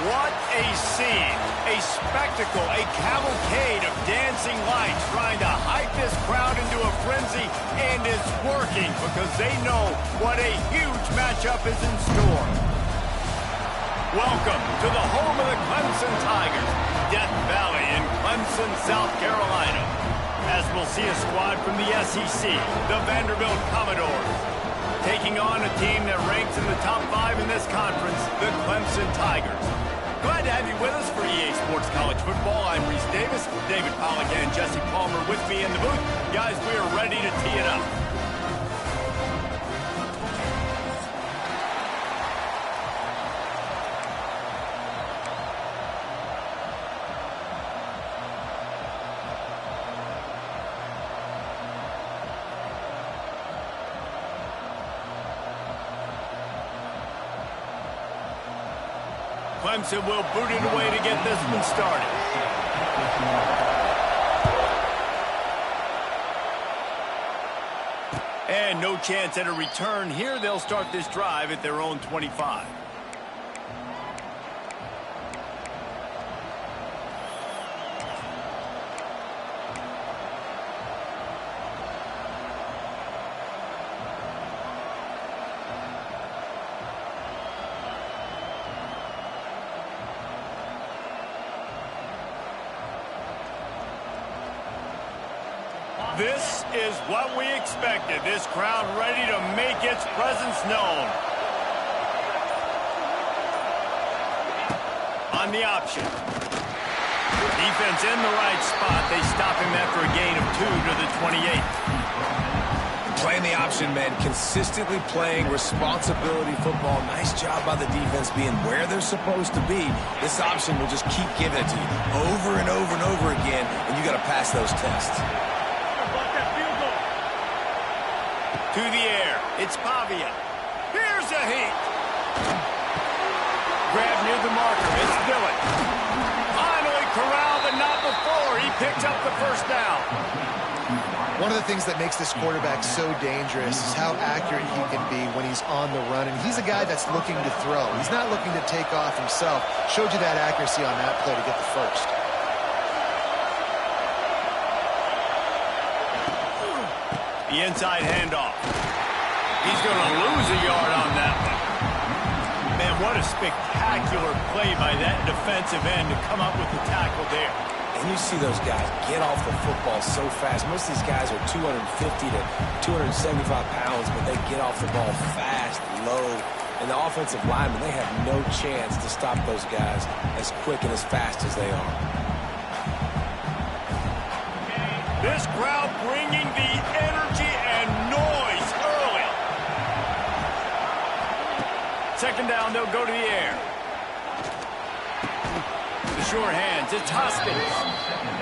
What a scene, a spectacle, a cavalcade of dancing lights trying to hype this crowd into a frenzy, and it's working because they know what a huge matchup is in store. Welcome to the home of the Clemson Tigers, Death Valley in Clemson, South Carolina. As we'll see a squad from the SEC, the Vanderbilt Commodores, taking on a team that ranks in the top 5 in this conference, the Clemson Tigers. Glad to have you with us for EA Sports College Football. I'm Reese Davis, David Pollack and Jesse Palmer with me in the booth. Guys, we are ready to tee it up. Clemson will boot it away to get this one started. And no chance at a return here. They'll start this drive at their own 25. This is what we expected. This crowd ready to make its presence known. On the option. Defense in the right spot. They stop him after a gain of 2 to the 28. Playing the option, man. Consistently playing responsibility football. Nice job by the defense being where they're supposed to be. This option will just keep giving it to you over and over and over again, and you got to pass those tests. To the air, it's Pavia. Here's a heat. Grab near the marker, it's Dillon. Finally corralled, but not before. He picked up the first down. One of the things that makes this quarterback so dangerous is how accurate he can be when he's on the run. And he's a guy that's looking to throw. He's not looking to take off himself. Showed you that accuracy on that play to get the first. The inside handoff. He's going to lose a yard on that one. Man, what a spectacular play by that defensive end to come up with the tackle there. And you see those guys get off the football so fast. Most of these guys are 250 to 275 pounds, but they get off the ball fast, low. And the offensive linemen, they have no chance to stop those guys as quick and as fast as they are. This crowd bringing the energy and noise early. Second down, they'll go to the air. The short hands, it's Hoskins.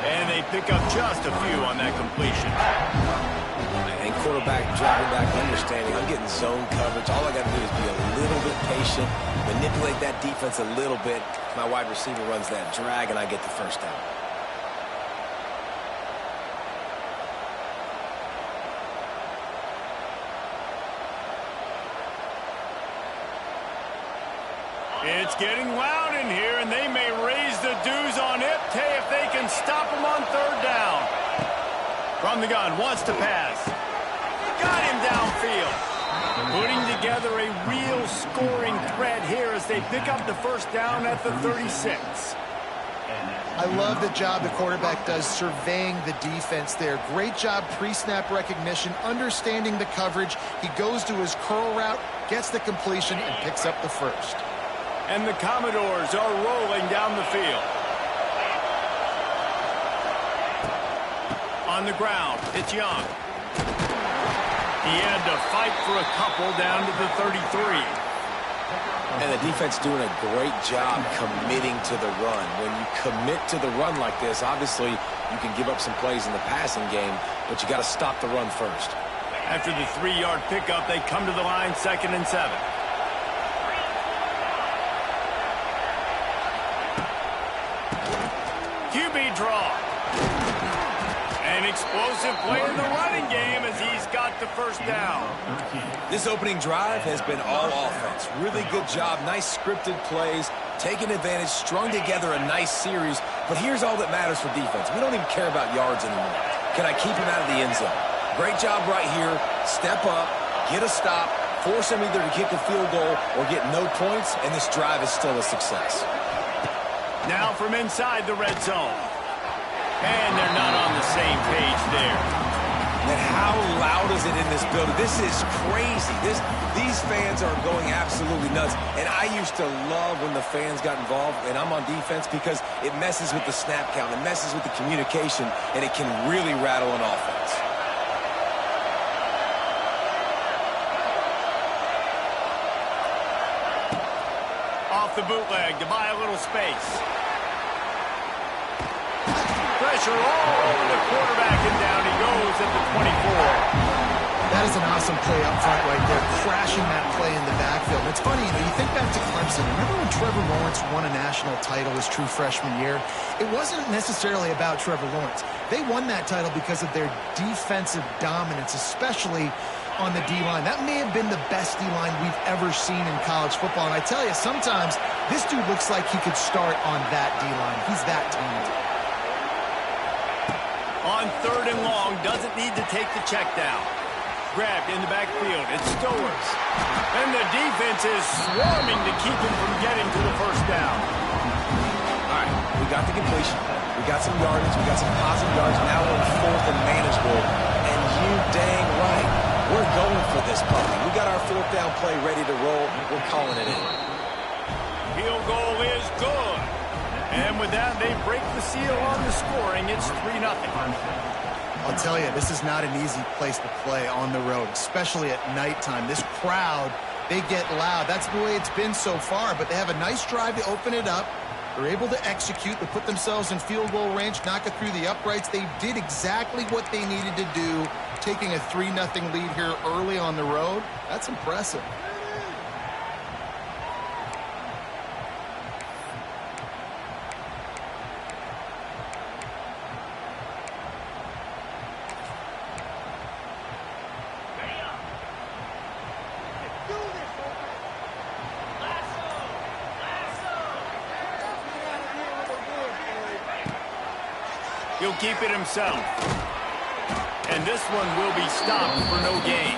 And they pick up just a few on that completion. And quarterback dropping back, understanding I'm getting zone coverage. All I got to do is be a little bit patient, manipulate that defense a little bit. My wide receiver runs that drag, and I get the first down. It's getting loud in here, and they may raise the dues on it. Hey, if they can stop him on third down. From the gun, wants to pass. Got him downfield. Putting together a real scoring threat here as they pick up the first down at the 36. I love the job the quarterback does surveying the defense there. Great job pre-snap recognition, understanding the coverage. He goes to his curl route, gets the completion, and picks up the first. And the Commodores are rolling down the field. On the ground, it's Young. He had to fight for a couple down to the 33. And the defense doing a great job committing to the run. When you commit to the run like this, obviously you can give up some plays in the passing game, but you got to stop the run first. After the 3-yard pickup, they come to the line, 2nd and 7. QB draw. An explosive play in the running game as he's got the first down. This opening drive has been all offense. Really good job. Nice scripted plays. Taking advantage. Strung together a nice series. But here's all that matters for defense. We don't even care about yards anymore. Can I keep him out of the end zone? Great job right here. Step up. Get a stop. Force him either to kick a field goal or get no points. And this drive is still a success. Now from inside the red zone. And they're not on the same page there. And how loud is it in this building? This is crazy. These fans are going absolutely nuts. And I used to love when the fans got involved, and I'm on defense, because it messes with the snap count. It messes with the communication, and it can really rattle an offense. Off the bootleg to buy a little space. Pressure all over the quarterback, and down he goes at the 24. That is an awesome play up front right there, crashing that play in the backfield. It's funny, you think back to Clemson. Remember when Trevor Lawrence won a national title his true freshman year? It wasn't necessarily about Trevor Lawrence. They won that title because of their defensive dominance, especially on the D-line. That may have been the best D-line we've ever seen in college football. And I tell you, sometimes this dude looks like he could start on that D-line. He's that talented. On 3rd and long, doesn't need to take the check down. Grabbed in the backfield, it's Stowers. And the defense is swarming to keep him from getting to the first down. All right, we got the completion. We got some yardage. We got some positive yards. Now we're 4th and manageable. And you dang right, we're going for this puppy. We got our 4th down play ready to roll. We're calling it in. Field goal is good. And with that, they break the seal on the scoring. It's 3-0. I'll tell you, this is not an easy place to play on the road, especially at nighttime. This crowd, they get loud. That's the way it's been so far, but they have a nice drive to open it up. They're able to execute, to put themselves in field goal range, knock it through the uprights. They did exactly what they needed to do, taking a 3-0 lead here early on the road. That's impressive. He'll keep it himself. And this one will be stopped for no gain.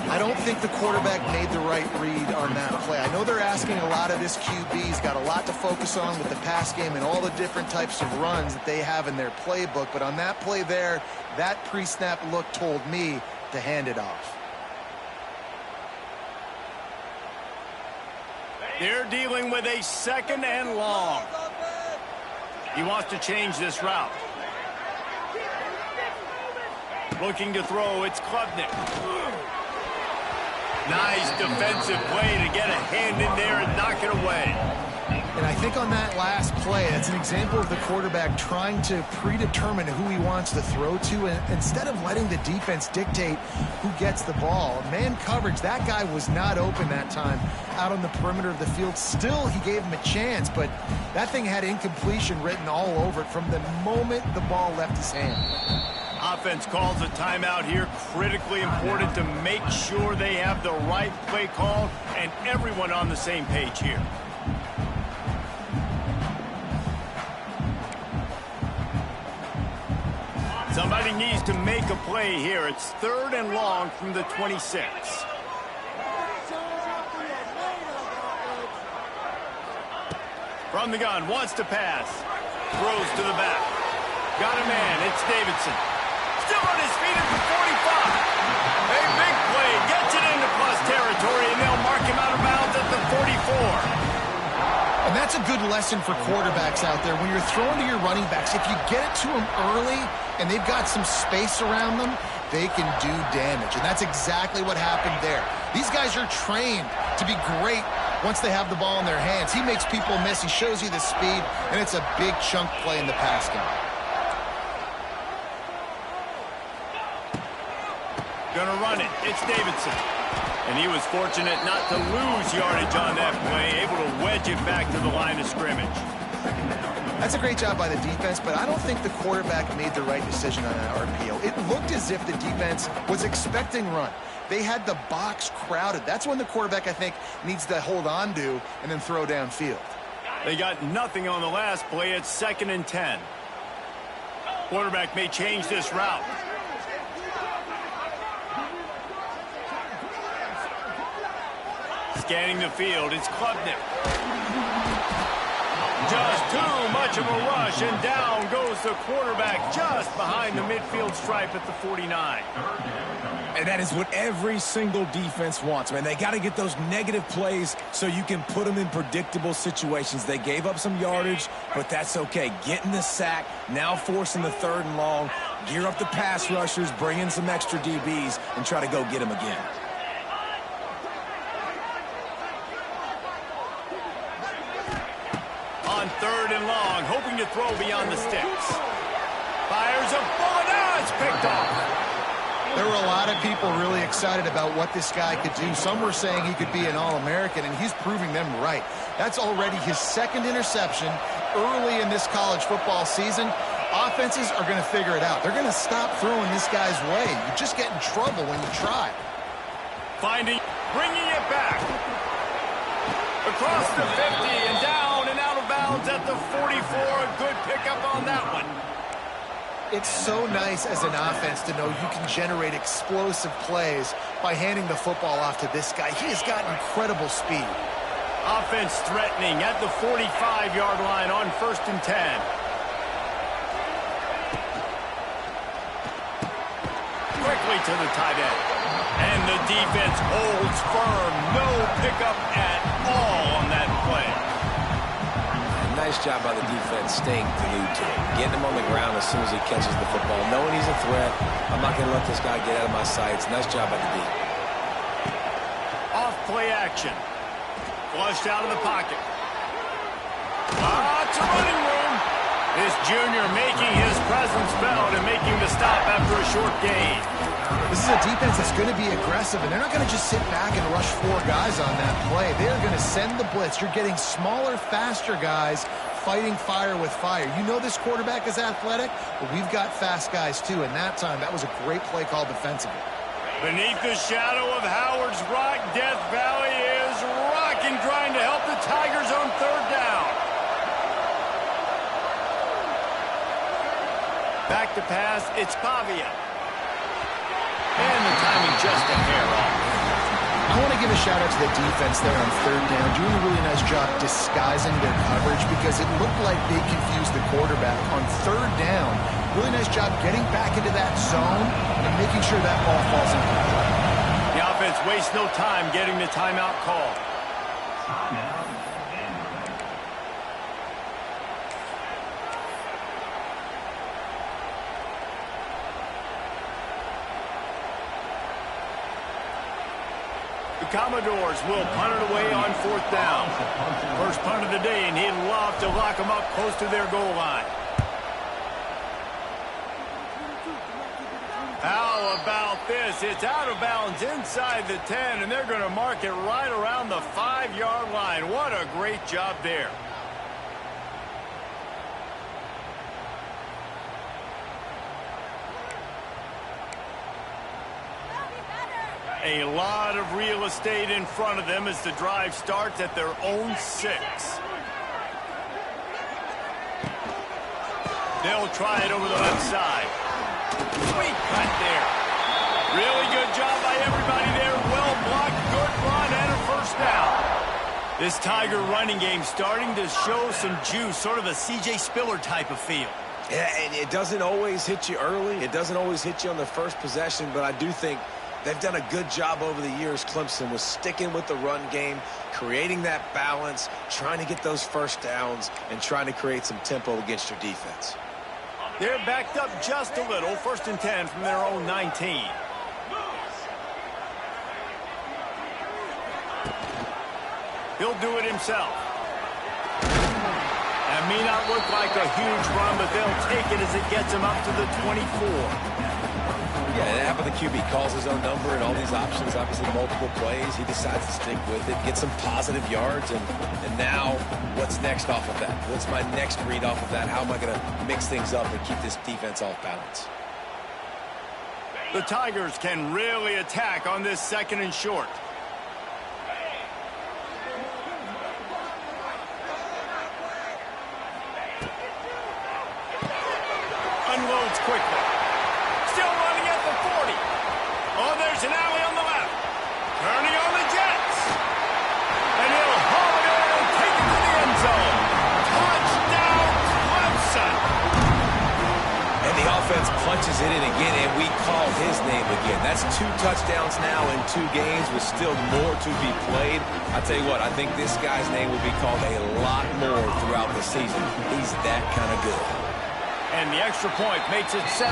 I I don't think the quarterback made the right read on that play. I know they're asking a lot of this QB. He's got a lot to focus on with the pass game and all the different types of runs that they have in their playbook. But on that play there, that pre-snap look told me to hand it off. They're dealing with a 2nd and long. He wants to change this route. Looking to throw, it's Klubnik. Nice defensive play to get a hand in there and knock it away. And I think on that last play, that's an example of the quarterback trying to predetermine who he wants to throw to, and instead of letting the defense dictate who gets the ball. Man coverage, that guy was not open that time out on the perimeter of the field. Still, he gave him a chance, but that thing had incompletion written all over it from the moment the ball left his hand. Offense calls a timeout here. Critically important to make sure they have the right play call and everyone on the same page here. Somebody needs to make a play here. It's 3rd and long from the 26. From the gun, wants to pass. Throws to the back. Got a man, it's Davidson. Still on his feet at the 45. A big play, gets it into plus territory, and they'll mark him out of bounds at the 44. And that's a good lesson for quarterbacks out there. When you're throwing to your running backs, if you get it to them early and they've got some space around them, they can do damage. And that's exactly what happened there. These guys are trained to be great once they have the ball in their hands. He makes people miss. He shows you the speed, and it's a big chunk play in the pass game. Gonna run it. It's Davidson. And he was fortunate not to lose yardage on that play, able to wedge it back to the line of scrimmage. That's a great job by the defense, but I don't think the quarterback made the right decision on that RPO. It looked as if the defense was expecting run. They had the box crowded. That's when the quarterback, I think, needs to hold on to and then throw downfield. They got nothing on the last play. It's 2nd and 10. Quarterback may change this route. Scanning the field, it's Klubnik. Just too much of a rush, and down goes the quarterback just behind the midfield stripe at the 49. And that is what every single defense wants, man. They got to get those negative plays so you can put them in predictable situations. They gave up some yardage, but that's okay. Getting the sack, now forcing the 3rd and long, gear up the pass rushers, bring in some extra DBs, and try to go get them again. On 3rd and long, hoping to throw beyond the sticks. Fires a bullet. Oh, it's picked off. There were a lot of people really excited about what this guy could do. Some were saying he could be an All-American, and he's proving them right. That's already his 2nd interception early in this college football season. Offenses are going to figure it out. They're going to stop throwing this guy's way. You just get in trouble when you try. Bringing it back. Across the 50 and down and out of bounds at the 44. A good pickup on that one. It's so nice as an offense to know you can generate explosive plays by handing the football off to this guy. He has got incredible speed. Offense threatening at the 45-yard line on 1st and 10. Quickly to the tight end. And the defense holds firm. No pickup at all on that play. Nice job by the defense staying glued to him. Getting him on the ground as soon as he catches the football. Knowing he's a threat. I'm not going to let this guy get out of my sights. Nice job by the D. Off play action. Flushed out of the pocket. It's a running room. This junior making his presence felt and making the stop after a short gain. This is a defense that's going to be aggressive, and they're not going to just sit back and rush 4 guys on that play. They're going to send the blitz. You're getting smaller, faster guys fighting fire with fire. You know this quarterback is athletic, but we've got fast guys too, and that time, that was a great play call defensively. Beneath the shadow of Howard's Rock, Death Valley is rocking, trying to help the Tigers on 3rd down. Back to pass, it's Pavia. And the timing just a hair off. give a shout out to the defense there on third down, doing a really nice job disguising their coverage because it looked like they confused the quarterback on third down. Really nice job getting back into that zone and making sure that ball falls into play. The offense wastes no time getting the timeout call. The Commodores will punt it away on fourth down. First punt of the day, and he'd love to lock them up close to their goal line. How about this? It's out of bounds inside the 10, and they're going to mark it right around the 5-yard line. What a great job there. A lot of real estate in front of them as the drive starts at their own 6. They'll try it over the left side. Sweet cut there. Really good job by everybody there. Well blocked, good run, and a first down. This Tiger running game starting to show some juice, sort of a C.J. Spiller type of feel. Yeah, and it doesn't always hit you early. It doesn't always hit you on the first possession, but I do think they've done a good job over the years, Clemson, with sticking with the run game, creating that balance, trying to get those first downs, and trying to create some tempo against your defense. They're backed up just a little. First and 10 from their own 19. He'll do it himself. That may not look like a huge run, but they'll take it as it gets him up to the 24. Yeah, and how about the QB? Calls his own number and all these options, obviously multiple plays. He decides to stick with it, get some positive yards, and now what's next off of that? What's my next read off of that? How am I going to mix things up and keep this defense off balance? The Tigers can really attack on this second and short. Unloads quickly. Still running at the 40. Oh, there's an alley on the left. Turning on the Jets. And he'll haul it in and take it to the end zone. Touchdown, Clemson. And the offense punches it in again, and we call his name again. That's 2 touchdowns now in 2 games with still more to be played. I tell you what, I think this guy's name will be called a lot more throughout the season. He's that kind of good. And the extra point makes it 7-3.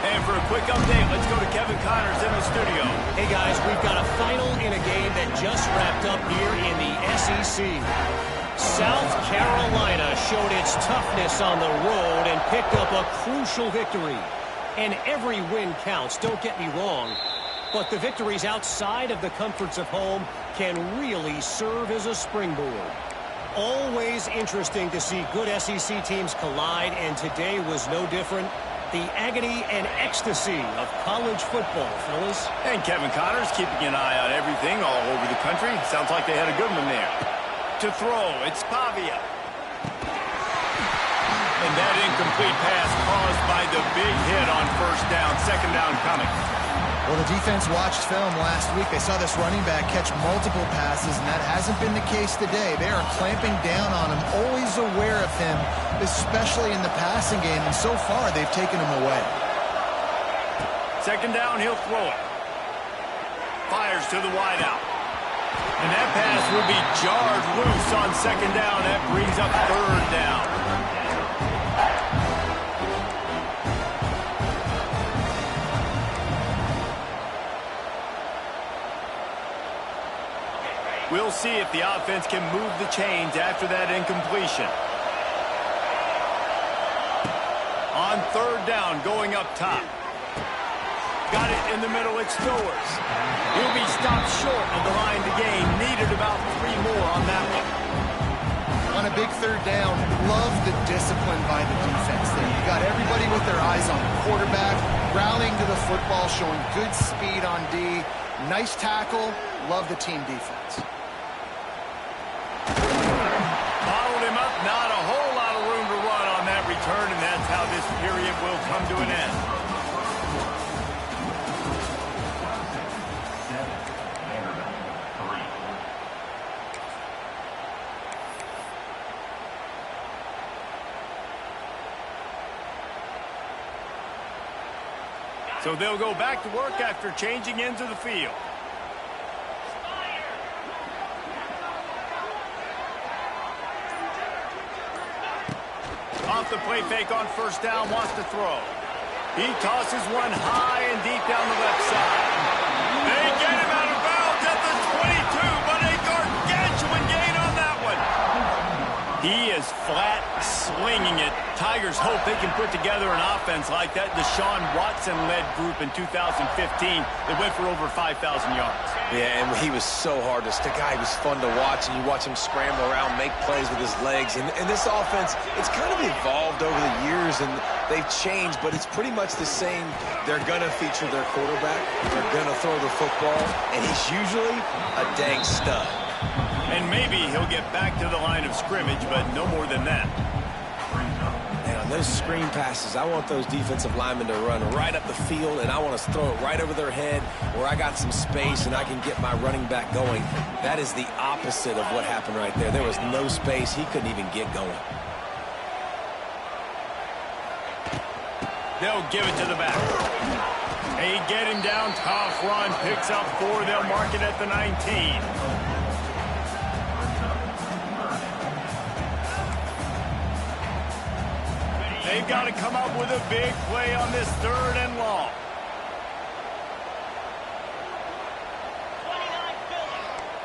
And for a quick update, let's go to Kevin Connors in the studio. Hey guys, we've got a final in a game that just wrapped up here in the SEC. South Carolina showed its toughness on the road and picked up a crucial victory. And every win counts, don't get me wrong. But the victories outside of the comforts of home can really serve as a springboard. Always interesting to see good SEC teams collide, and today was no different. The agony and ecstasy of college football, fellas. And Kevin Connors keeping an eye on everything all over the country. Sounds like they had a good one there. To throw, it's Pavia. And that incomplete pass caused by the big hit on first down. Second down coming. Well, the defense watched film last week. They saw this running back catch multiple passes, and that hasn't been the case today. They are clamping down on him, always aware of him, especially in the passing game, and so far they've taken him away. Second down, he'll throw it. Fires to the wideout. And that pass will be jarred loose on second down. That brings up third down. We'll see if the offense can move the chains after that incompletion. On third down, going up top. Got it in the middle, it's Stowers. He'll be stopped short of the line to gain. Needed about 3 more on that one. On a big third down, love the discipline by the defense there. You got everybody with their eyes on the quarterback, rallying to the football, showing good speed on D. Nice tackle. Love the team defense. Bottled him up, not a whole lot of room to run on that return, and that's how this period will come to an end. So they'll go back to work after changing into the field. Off the play fake on first down, wants to throw. He tosses one high and deep down the left side. They get him out of bounds at the 22, but a gargantuan gain on that one. He is flat slinging it. Tigers hope they can put together an offense like that Deshaun Watson-led group in 2015 that went for over 5,000 yards. Yeah, and he was so hard to stick out. He was fun to watch, and you watch him scramble around, make plays with his legs. And this offense, it's kind of evolved over the years, and they've changed, but it's pretty much the same. They're going to feature their quarterback. They're going to throw the football, and he's usually a dang stud. And maybe he'll get back to the line of scrimmage, but no more than that. And on those screen passes, I want those defensive linemen to run right up the field, and I want to throw it right over their head where I got some space and I can get my running back going. That is the opposite of what happened right there. There was no space. He couldn't even get going. They'll give it to the back. They get him down, tough run, picks up 4. They'll mark it at the 19. They've got to come up with a big play on this 3rd and long.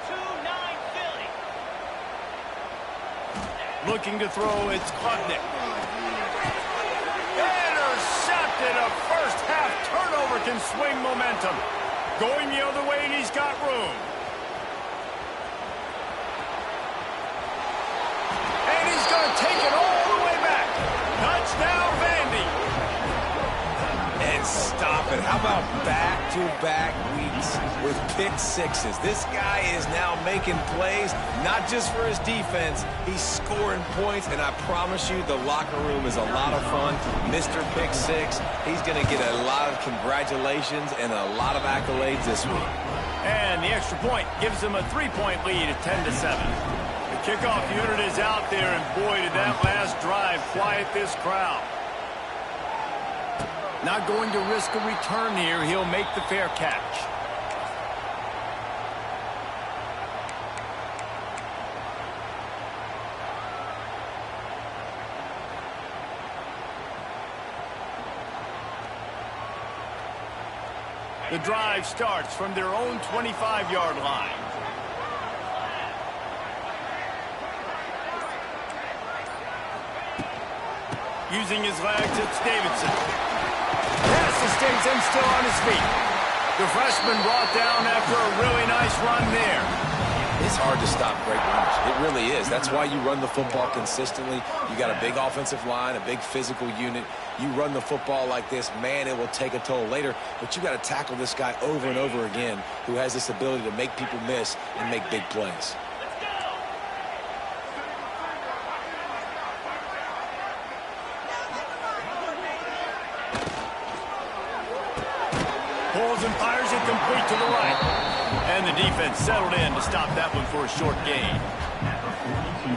29 Philly. Looking to throw, it's Klubnik. Intercepted. A first-half turnover can swing momentum. Going the other way, and he's got room. And he's going to take it all the way back. Touchdown, Vandy. And stop it. How about back-to-back weeks with pick sixes? This guy is now making plays, not just for his defense. He's scoring points, and I promise you the locker room is a lot of fun. Mr. Pick Six, he's going to get a lot of congratulations and a lot of accolades this week. And the extra point gives them a 3-point lead at 10-7. The kickoff unit is out there, and boy, did that last drive quiet this crowd. Not going to risk a return here. He'll make the fair catch. The drive starts from their own 25-yard line. Using his legs, it's Davidson. Pass sustains him, still on his feet. The freshman brought down after a really nice run there. It's hard to stop great runners. It really is. That's why you run the football consistently. You got a big offensive line, a big physical unit. You run the football like this, man, it will take a toll later. But you got to tackle this guy over and over again who has this ability to make people miss and make big plays. Pulls and fires it complete to the right. And the defense settled in to stop that one for a short gain.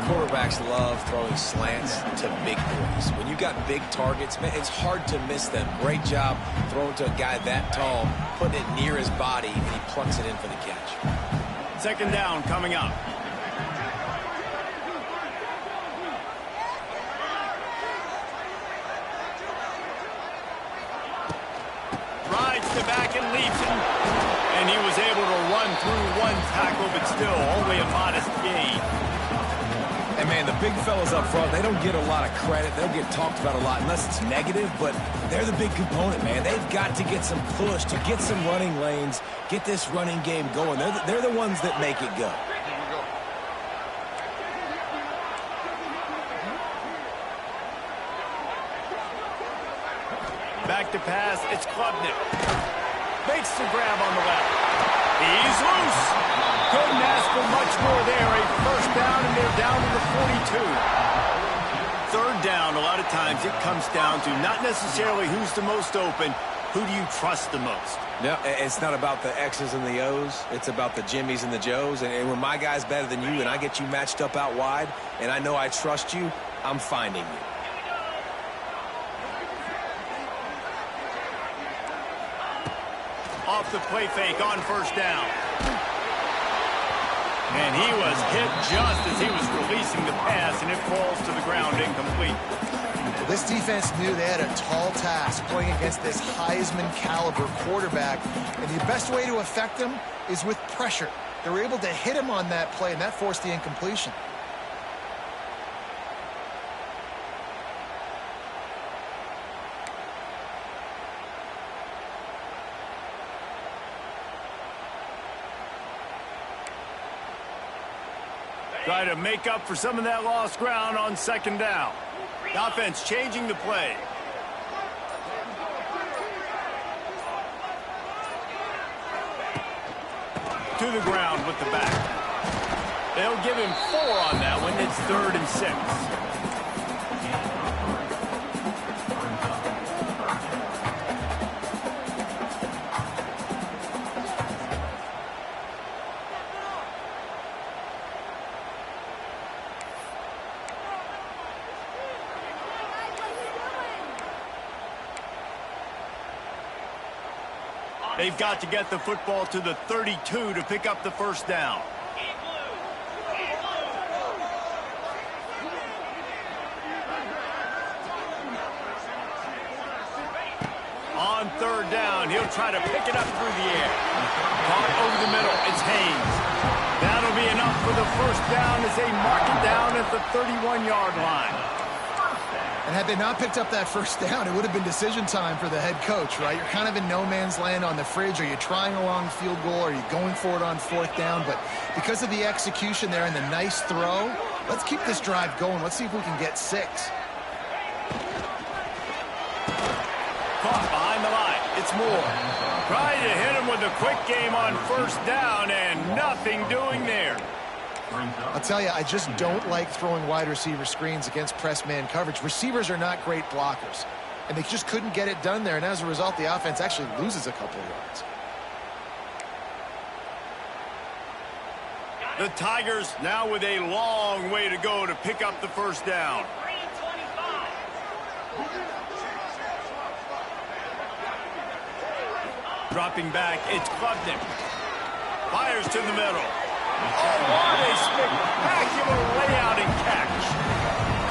Quarterbacks love throwing slants to big boys. When you got big targets, man, it's hard to miss them. Great job throwing to a guy that tall, putting it near his body, and he plucks it in for the catch. 2nd down coming up. Rides the back and leaps it. And he was able to run through one tackle, but still only a modest gain. And, man, the big fellas up front, they don't get a lot of credit. They'll get talked about a lot unless it's negative, but they're the big component, man. They've got to get some push, to get some running lanes, get this running game going. They're the ones that make it go. Back to pass, it's Klubnik. Makes the grab on the left. He's loose. Couldn't ask for much more there. A first down, and they're down to the 42. 3rd down, a lot of times it comes down to not necessarily who's the most open, who do you trust the most? No, it's not about the X's and the O's. It's about the Jimmys and the Joes. And when my guy's better than you and I get you matched up out wide, and I know I trust you, I'm finding you. the play fake on first down. And he was hit just as he was releasing the pass, and it falls to the ground incomplete. Well, this defense knew they had a tall task playing against this Heisman-caliber quarterback, and the best way to affect him is with pressure. They were able to hit him on that play, and that forced the incompletion. Try to make up for some of that lost ground on second down. The offense changing the play. To the ground with the back. They'll give him 4 on that one. It's 3rd and 6. They've got to get the football to the 32 to pick up the first down. On 3rd down, he'll try to pick it up through the air. Caught over the middle, it's Haynes. That'll be enough for the first down as they mark it down at the 31-yard line. And had they not picked up that first down, it would have been decision time for the head coach, right? You're kind of in no man's land on the fridge. Are you trying a long field goal? Are you going for it on 4th down? But because of the execution there and the nice throw, let's keep this drive going. Let's see if we can get 6. Caught behind the line. It's Moore. Trying to hit him with a quick game on first down, and nothing doing there. I'll tell you, I just don't like throwing wide receiver screens against press man coverage. Receivers are not great blockers, and they just couldn't get it done there, and as a result, the offense actually loses a couple of yards. The Tigers now with a long way to go to pick up the first down. Dropping back, it's Clemson. Fires to the middle. Oh, what a spectacular layout and catch.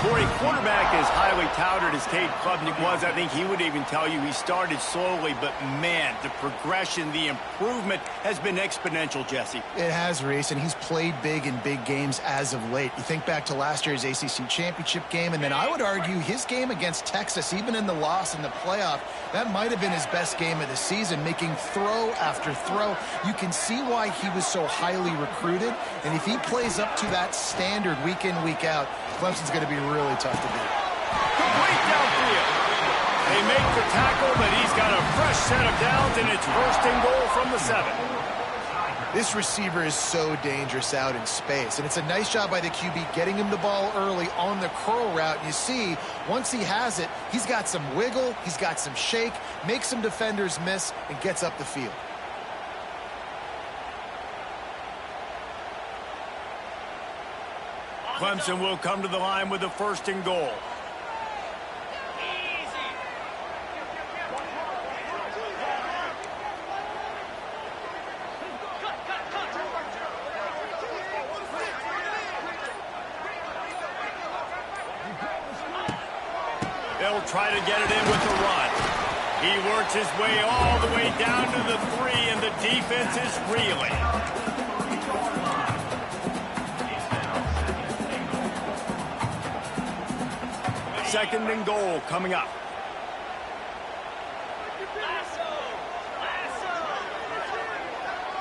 For a quarterback as highly touted as Cade Klubnik was, I think he would even tell you he started slowly, but man, the progression, the improvement has been exponential, Jesse. It has, Reese, and he's played big in big games as of late. You think back to last year's ACC championship game, and then I would argue his game against Texas, even in the loss in the playoff, that might have been his best game of the season, making throw after throw. You can see why he was so highly recruited, and if he plays up to that standard week in, week out, Clemson's going to be really tough to beat. Complete downfield. They make the tackle, but he's got a fresh set of downs, and it's 1st and goal from the 7. This receiver is so dangerous out in space, and it's a nice job by the QB getting him the ball early on the curl route. You see, once he has it, he's got some wiggle, he's got some shake, makes some defenders miss, and gets up the field. Clemson will come to the line with the 1st and goal. They'll try to get it in with the run. He works his way all the way down to the 3, and the defense is reeling. 2nd and goal coming up.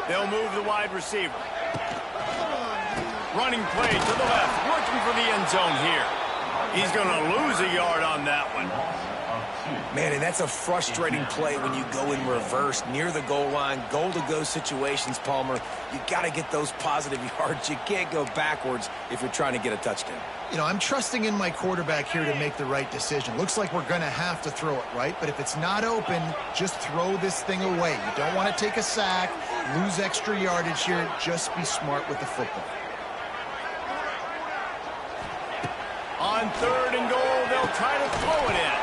They'll move the wide receiver. Running play to the left, working for the end zone here. He's going to lose a yard on that one. Man, and that's a frustrating play when you go in reverse near the goal line, goal-to-go situations, Palmer. You got to get those positive yards. You can't go backwards if you're trying to get a touchdown. You know, I'm trusting in my quarterback here to make the right decision. Looks like we're going to have to throw it, right? But if it's not open, just throw this thing away. You don't want to take a sack, lose extra yardage here. Just be smart with the football. On 3rd and goal, they'll try to throw it in.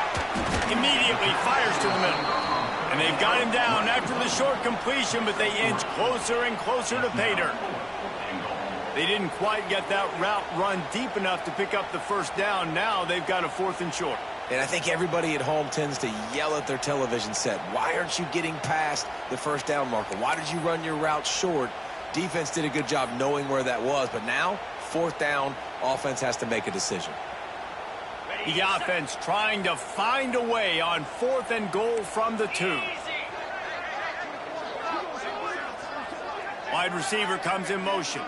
Immediately fires to the middle. And they've got him down after the short completion, but they inch closer and closer to pay dirt. They didn't quite get that route run deep enough to pick up the first down. Now they've got a 4th and short. And I think everybody at home tends to yell at their television set. Why aren't you getting past the first down marker? Why did you run your route short? Defense did a good job knowing where that was. But now, 4th down, offense has to make a decision. The offense trying to find a way on 4th and goal from the 2. Wide receiver comes in motion.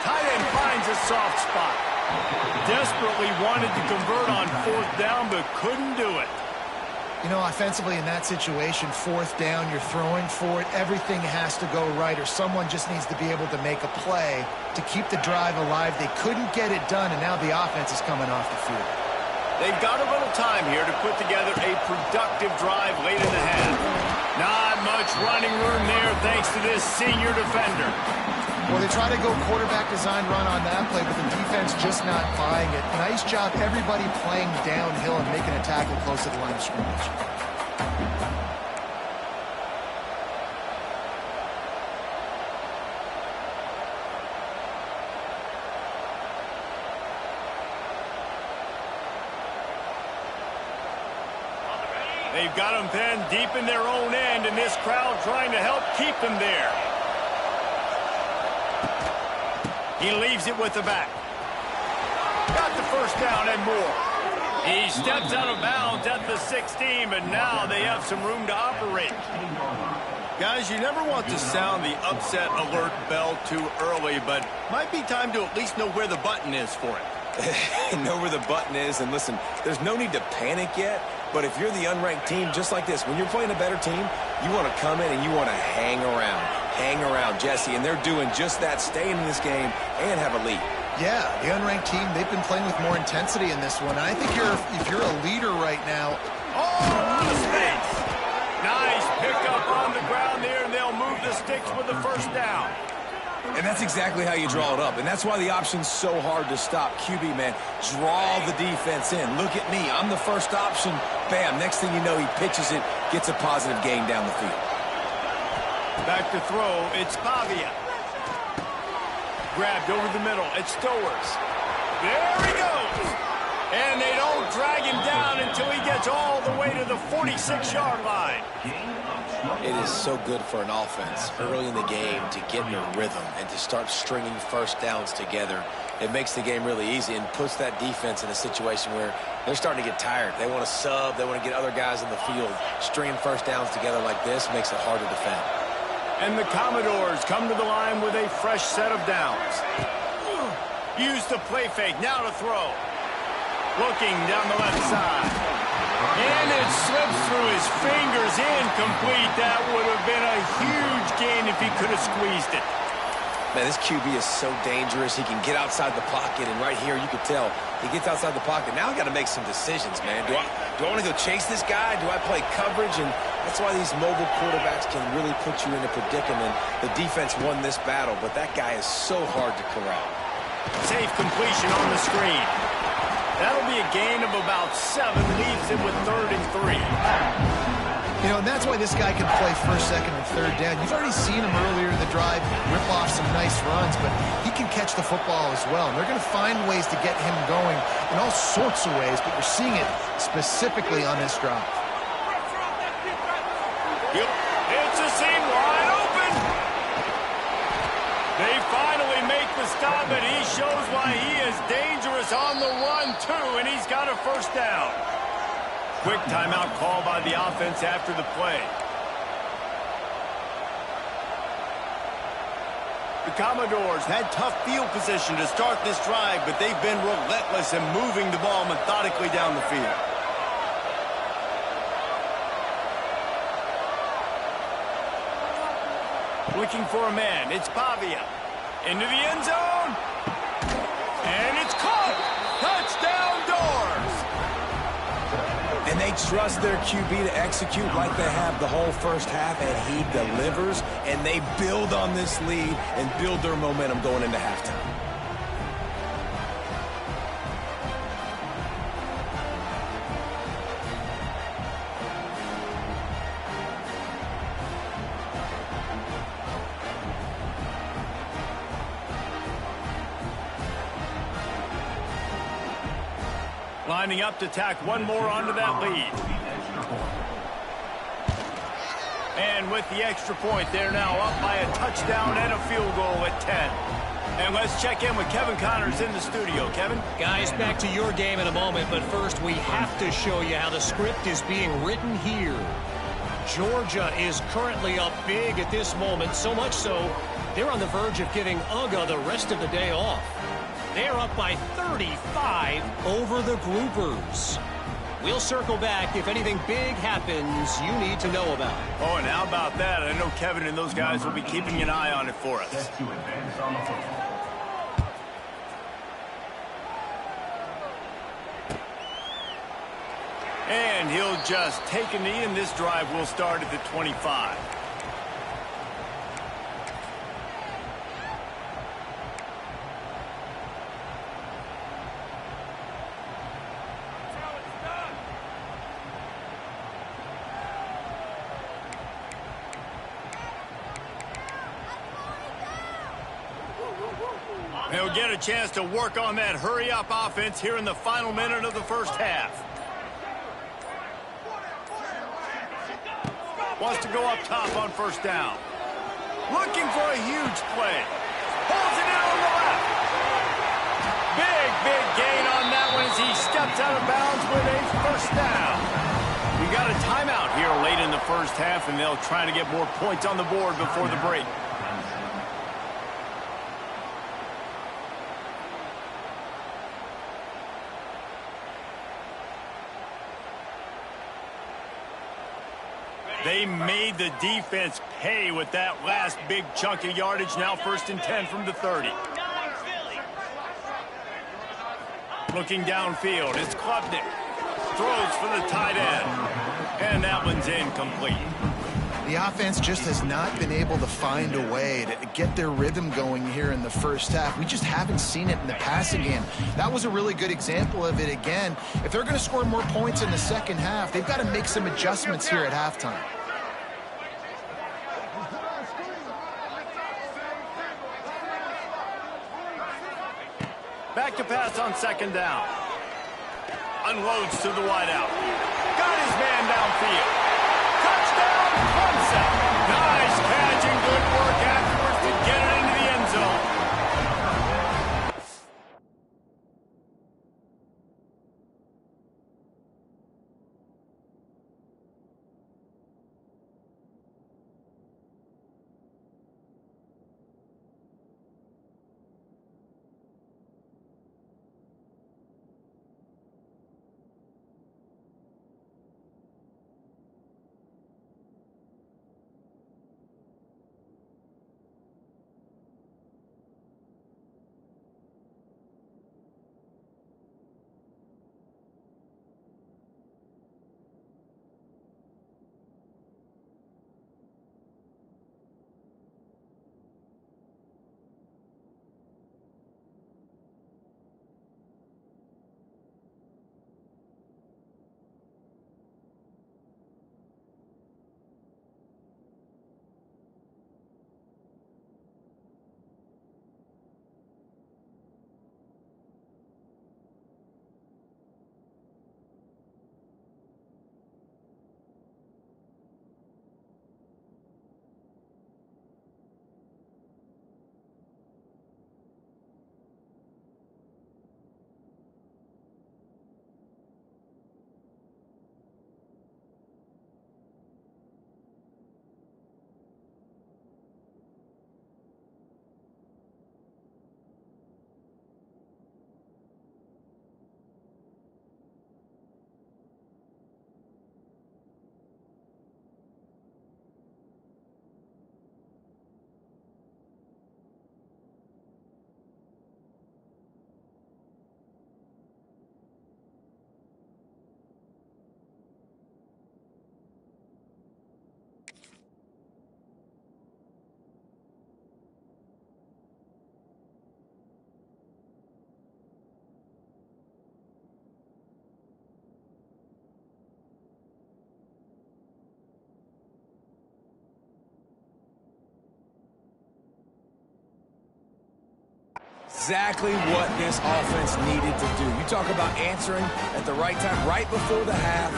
Tight end finds a soft spot. Desperately wanted to convert on 4th down, but couldn't do it. You know, offensively in that situation, 4th down, you're throwing for it. Everything has to go right, or someone just needs to be able to make a play to keep the drive alive. They couldn't get it done, and now the offense is coming off the field. They've got a little time here to put together a productive drive late in the half. Not much running room there thanks to this senior defender. Well, they try to go quarterback design run on that play, but the defense just not buying it. Nice job, everybody playing downhill and making a tackle close to the line of scrimmage. They've got them pinned deep in their own end, and this crowd trying to help keep them there. He leaves it with the back. Got the first down and more. He steps out of bounds at the 16, but now they have some room to operate. Guys, you never want to sound the upset alert bell too early, but might be time to at least know where the button is for it. Know where the button is, and listen, there's no need to panic yet, but if you're the unranked team, just like this, when you're playing a better team, you want to come in and you want to hang around. Hang around, Jesse, and they're doing just that, staying in this game and have a lead. Yeah, the unranked team, they've been playing with more intensity in this one. I think if you're a leader right now... Oh, the space! Nice pickup on the ground there, and they'll move the sticks with the first down. And that's exactly how you draw it up, and that's why the option's so hard to stop. QB, man, draw the defense in. Look at me, I'm the first option. Bam, next thing you know, he pitches it, gets a positive gain down the field. Back to throw, it's Pavia. Grabbed over the middle, it's Stowers. There he goes! And they don't drag him down until he gets all the way to the 46-yard line. It is so good for an offense early in the game to get in a rhythm and to start stringing first downs together. It makes the game really easy and puts that defense in a situation where they're starting to get tired. They want to sub, they want to get other guys in the field. Stringing first downs together like this makes it hard to defend. And the Commodores come to the line with a fresh set of downs. Use the play fake, now to throw. Looking down the left side. And it slips through his fingers, incomplete. That would have been a huge gain if he could have squeezed it. Man, this QB is so dangerous. He can get outside the pocket, and right here you can tell he gets outside the pocket. Now I got to make some decisions, man. Do I want to go chase this guy? Do I play coverage? And that's why these mobile quarterbacks can really put you in a predicament. The defense won this battle, but that guy is so hard to corral. Safe completion on the screen. That'll be a gain of about 7, leaves it with 3rd and 3. You know, and that's why this guy can play first, second, and third down. You've already seen him earlier in the drive rip off some nice runs, but he can catch the football as well. And they're going to find ways to get him going in all sorts of ways, but you're seeing it specifically on this drive. Yep. It's a seam wide open. They finally make the stop, and he shows why he is dangerous on the run, too, and he's got a first down. Quick timeout call by the offense after the play. The Commodores had tough field position to start this drive, but they've been relentless in moving the ball methodically down the field. Looking for a man, it's Pavia. Into the end zone. And it's caught! Touchdown Doors! And they trust their QB to execute like they have the whole first half, and he delivers, and they build on this lead and build their momentum going into halftime. Lining up to tack one more onto that lead. And with the extra point, they're now up by a touchdown and a field goal at 10. And let's check in with Kevin Connors in the studio. Kevin? Guys, back to your game in a moment, but first we have to show you how the script is being written here. Georgia is currently up big at this moment, so much so they're on the verge of giving UGA the rest of the day off. They're up by 35 over the Groupers. We'll circle back if anything big happens you need to know about. Oh, and how about that? I know Kevin and those guys will be keeping an eye on it for us. And he'll just take a knee, and this drive will start at the 25. He'll get a chance to work on that hurry-up offense here in the final minute of the first half. Wants to go up top on first down. Looking for a huge play. Holds it in on the left. Big gain on that one as he steps out of bounds with a first down. We got a timeout here late in the first half, and they'll try to get more points on the board before the break. They made the defense pay with that last big chunk of yardage. Now 1st and 10 from the 30. Looking downfield, it's Klubnik. Throws for the tight end. And that one's incomplete. The offense just has not been able to find a way to get their rhythm going here in the first half. We just haven't seen it in the passing game. That was a really good example of it again. If they're going to score more points in the second half, they've got to make some adjustments here at halftime. Back to pass on 2nd down. Unloads to the wideout. Got his man downfield. Touchdown, Clemson. Nice catch and good work afterwards to get it into the end zone. exactly what this offense needed to do. You talk about answering at the right time, right before the half,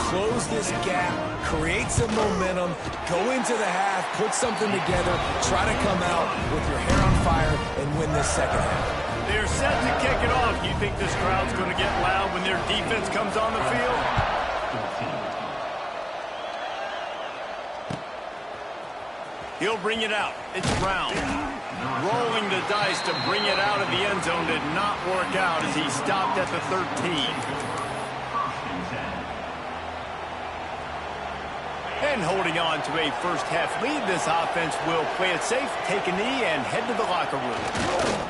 close this gap, create some momentum, go into the half, put something together, try to come out with your hair on fire and win this second half. They're set to kick it off. You think this crowd's going to get loud when their defense comes on the field? He'll bring it out. It's Brown. Rolling the dice to bring it out of the end zone did not work out as he stopped at the 13. And holding on to a first-half lead, this offense will play it safe, take a knee, and head to the locker room.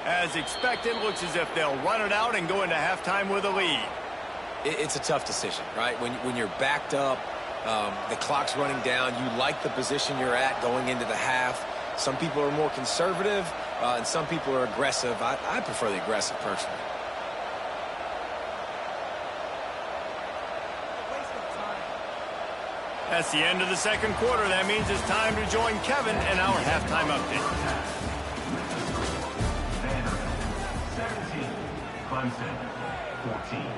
As expected, looks as if they'll run it out and go into halftime with a lead. It's a tough decision, right? When you're backed up, the clock's running down, you like the position you're at going into the half. Some people are more conservative, and some people are aggressive. I prefer the aggressive personally. That's the end of the second quarter. That means it's time to join Kevin in our halftime update. 17, Clemson, 14.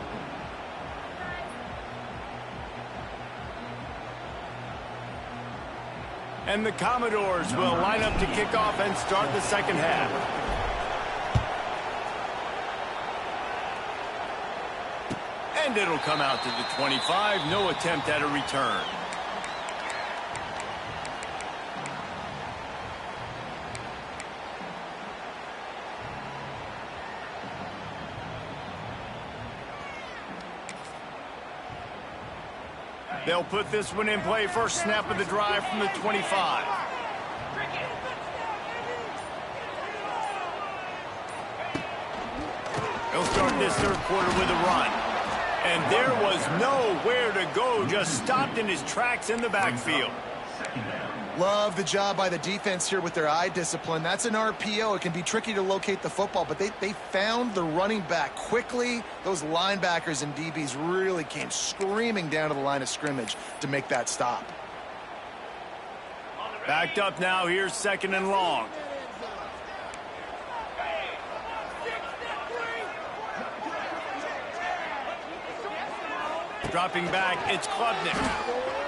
And the Commodores will line up to kick off and start the second half. And it'll come out to the 25. No attempt at a return. They'll put this one in play. First snap of the drive from the 25. They'll start this third quarter with a run. And there was nowhere to go, just stopped in his tracks in the backfield. Love the job by the defense here with their eye discipline. That's an RPO. It can be tricky to locate the football, but they found the running back quickly. Those linebackers and DBs really came screaming down to the line of scrimmage to make that stop. Backed up now. Here's second and long. Dropping back, it's Klubnik.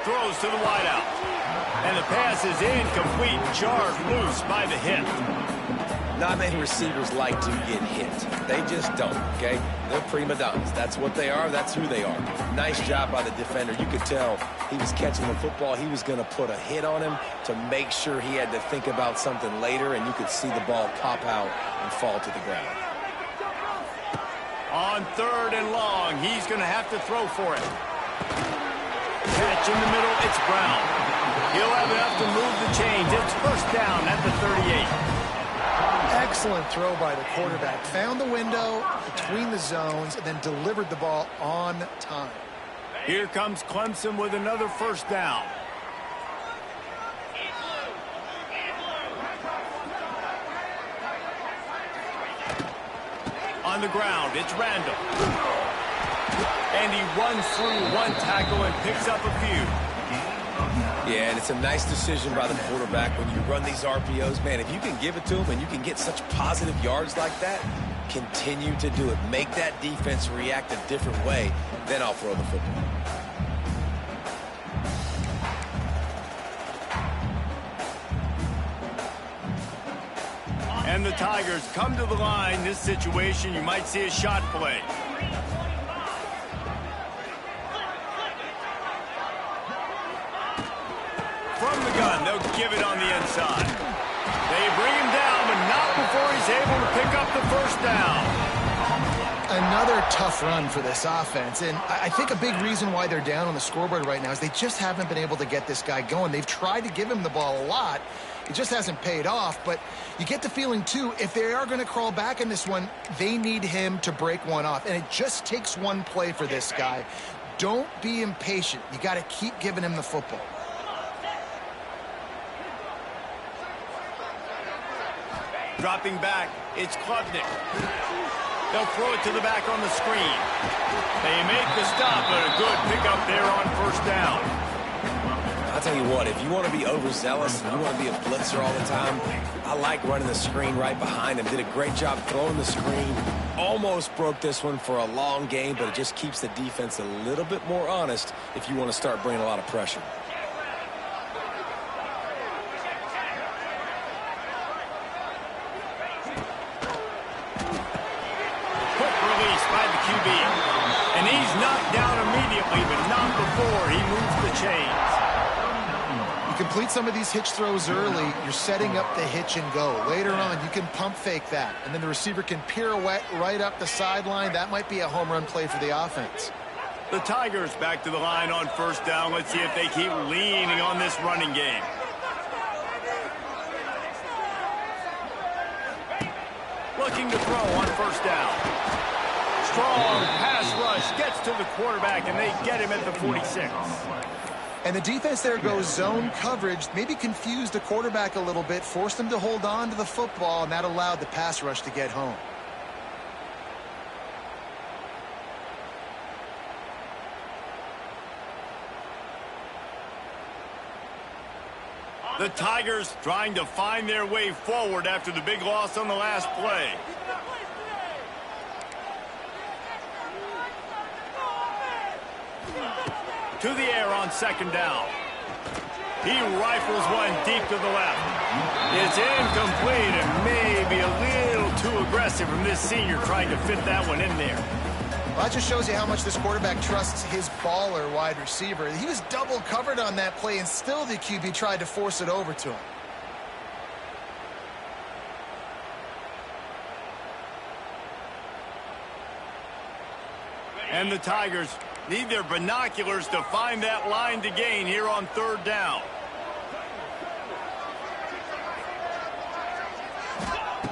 Throws to the wideout. And the pass is incomplete, jarred loose by the hit. Not many receivers like to get hit. They just don't, okay? They're prima donnas. That's what they are. That's who they are. Nice job by the defender. You could tell he was catching the football. He was going to put a hit on him to make sure he had to think about something later, and you could see the ball pop out and fall to the ground. On third and long, he's going to have to throw for it. Catch in the middle, it's Brown. He'll have enough to move the chains. It's first down at the 38. Excellent throw by the quarterback. Found the window between the zones and then delivered the ball on time. Here comes Clemson with another first down. On the ground, it's Randall. And he runs through one tackle and picks up a few. Yeah, and it's a nice decision by the quarterback when you run these RPOs. Man, if you can give it to him and you can get such positive yards like that, continue to do it. Make that defense react a different way, then I'll throw the football. And the Tigers come to the line. This situation, you might see a shot play. From the gun, they'll give it on the inside. They bring him down, but not before he's able to pick up the first down. Another tough run for this offense, and I think a big reason why they're down on the scoreboard right now is they just haven't been able to get this guy going. They've tried to give him the ball a lot. It just hasn't paid off, but you get the feeling, too, if they are going to crawl back in this one, they need him to break one off, and it just takes one play for this guy. Don't be impatient. You got to keep giving him the football. Dropping back, it's Klubnik. They'll throw it to the back on the screen. They make the stop, but a good pickup there on first down. I tell you what, if you want to be overzealous and you want to be a blitzer all the time, I like running the screen right behind him. Did a great job throwing the screen. Almost broke this one for a long game, but it just keeps the defense a little bit more honest if you want to start bringing a lot of pressure. Quick release by the QB. And he's knocked down immediately, but not before he moves the chains. You complete some of these hitch throws early, you're setting up the hitch and go. Later on, you can pump fake that, and then the receiver can pirouette right up the sideline. That might be a home run play for the offense. The Tigers back to the line on first down. Let's see if they keep leaning on this running game. Looking to throw on first down. Strong pass rush gets to the quarterback, and they get him at the 46. And the defense there goes zone coverage, maybe confused the quarterback a little bit, forced him to hold on to the football, and that allowed the pass rush to get home. The Tigers trying to find their way forward after the big loss on the last play. To the air on second down. He rifles one deep to the left. It's incomplete and maybe a little too aggressive from this senior trying to fit that one in there. Well, that just shows you how much this quarterback trusts his baller wide receiver. He was double covered on that play, and still the QB tried to force it over to him. And the Tigers need their binoculars to find that line to gain here on third down.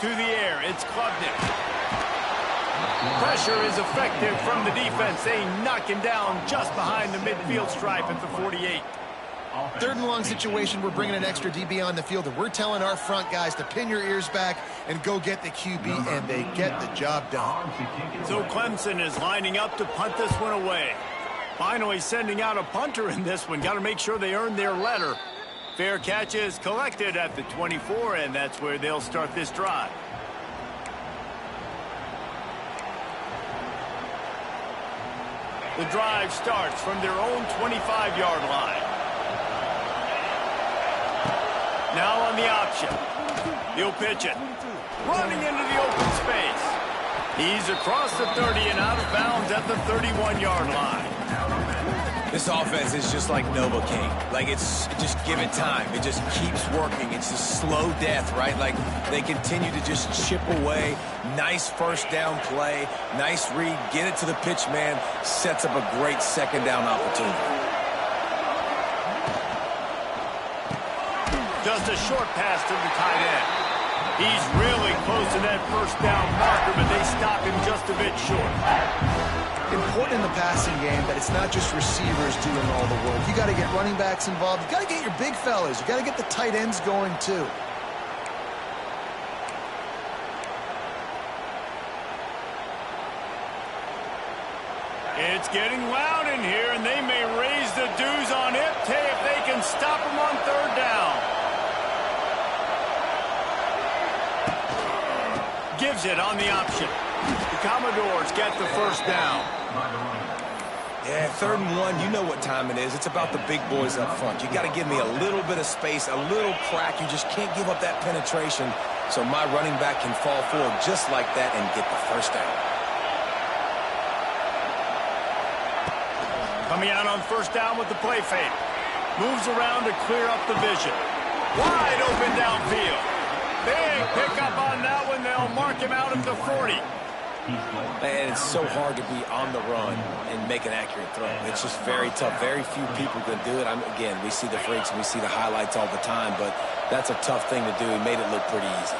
To the air, it's Klubnik. Pressure is effective from the defense. They knock him down just behind the midfield stripe at the 48. Third and long situation, we're bringing an extra DB on the field, and we're telling our front guys to pin your ears back and go get the QB, and they get the job done. So Clemson is lining up to punt this one away. Finally sending out a punter in this one. Got to make sure they earn their letter. Fair catch is collected at the 24, and that's where they'll start this drive. The drive starts from their own 25-yard line. Now on the option. He'll pitch it. Running into the open space. He's across the 30 and out of bounds at the 31-yard line. This offense is just like Novocaine. Like, it's just give it time. It just keeps working. It's a slow death, right? Like, they continue to just chip away. Nice first down play. Nice read. Get it to the pitch man. Sets up a great second down opportunity. Just a short pass to the tight end. He's really close to that first down marker, but they stop him just a bit short. Important in the passing game that it's not just receivers doing all the work. You got to get running backs involved. You got to get your big fellas. You got to get the tight ends going too. It's getting loud in here, and they may raise the dues on it if they can stop him on third down. Gives it on the option. The Commodores get the first down. Yeah, 3rd and 1, you know what time it is. It's about the big boys up front. You got to give me a little bit of space, a little crack. You just can't give up that penetration, so my running back can fall forward just like that and get the first down. Coming out on first down with the play fake. Moves around to clear up the vision. Wide open downfield. Big pickup on that one. They'll mark him out at the 40. Man, it's so hard to be on the run and make an accurate throw. It's just very tough. Very few people can do it. Again, we see the freaks and we see the highlights all the time, but that's a tough thing to do. He made it look pretty easy.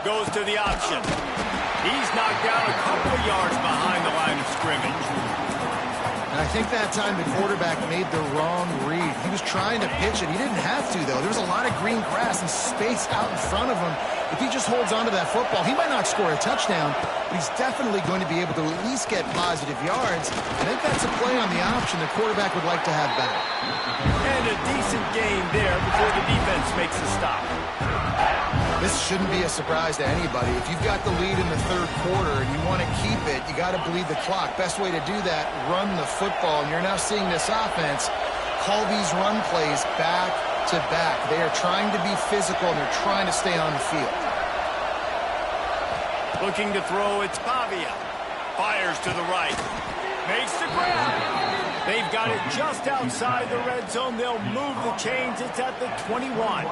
Goes to the option. He's knocked down a couple of yards behind the line of scrimmage. Now I think that time the quarterback made the wrong read. He was trying to pitch it. He didn't have to, though. There was a lot of green grass and space out in front of him. If he just holds on to that football, he might not score a touchdown, but he's definitely going to be able to at least get positive yards. I think that's a play on the option the quarterback would like to have back. And a decent gain there before the defense makes a stop. This shouldn't be a surprise to anybody. If you've got the lead in the third quarter and you want to keep it, you got to bleed the clock. Best way to do that, run the football. And you're now seeing this offense call these run plays back to back. They are trying to be physical and they're trying to stay on the field. Looking to throw, it's Pavia. Fires to the right. Makes the grab. They've got it just outside the red zone. They'll move the chains. It's at the 21.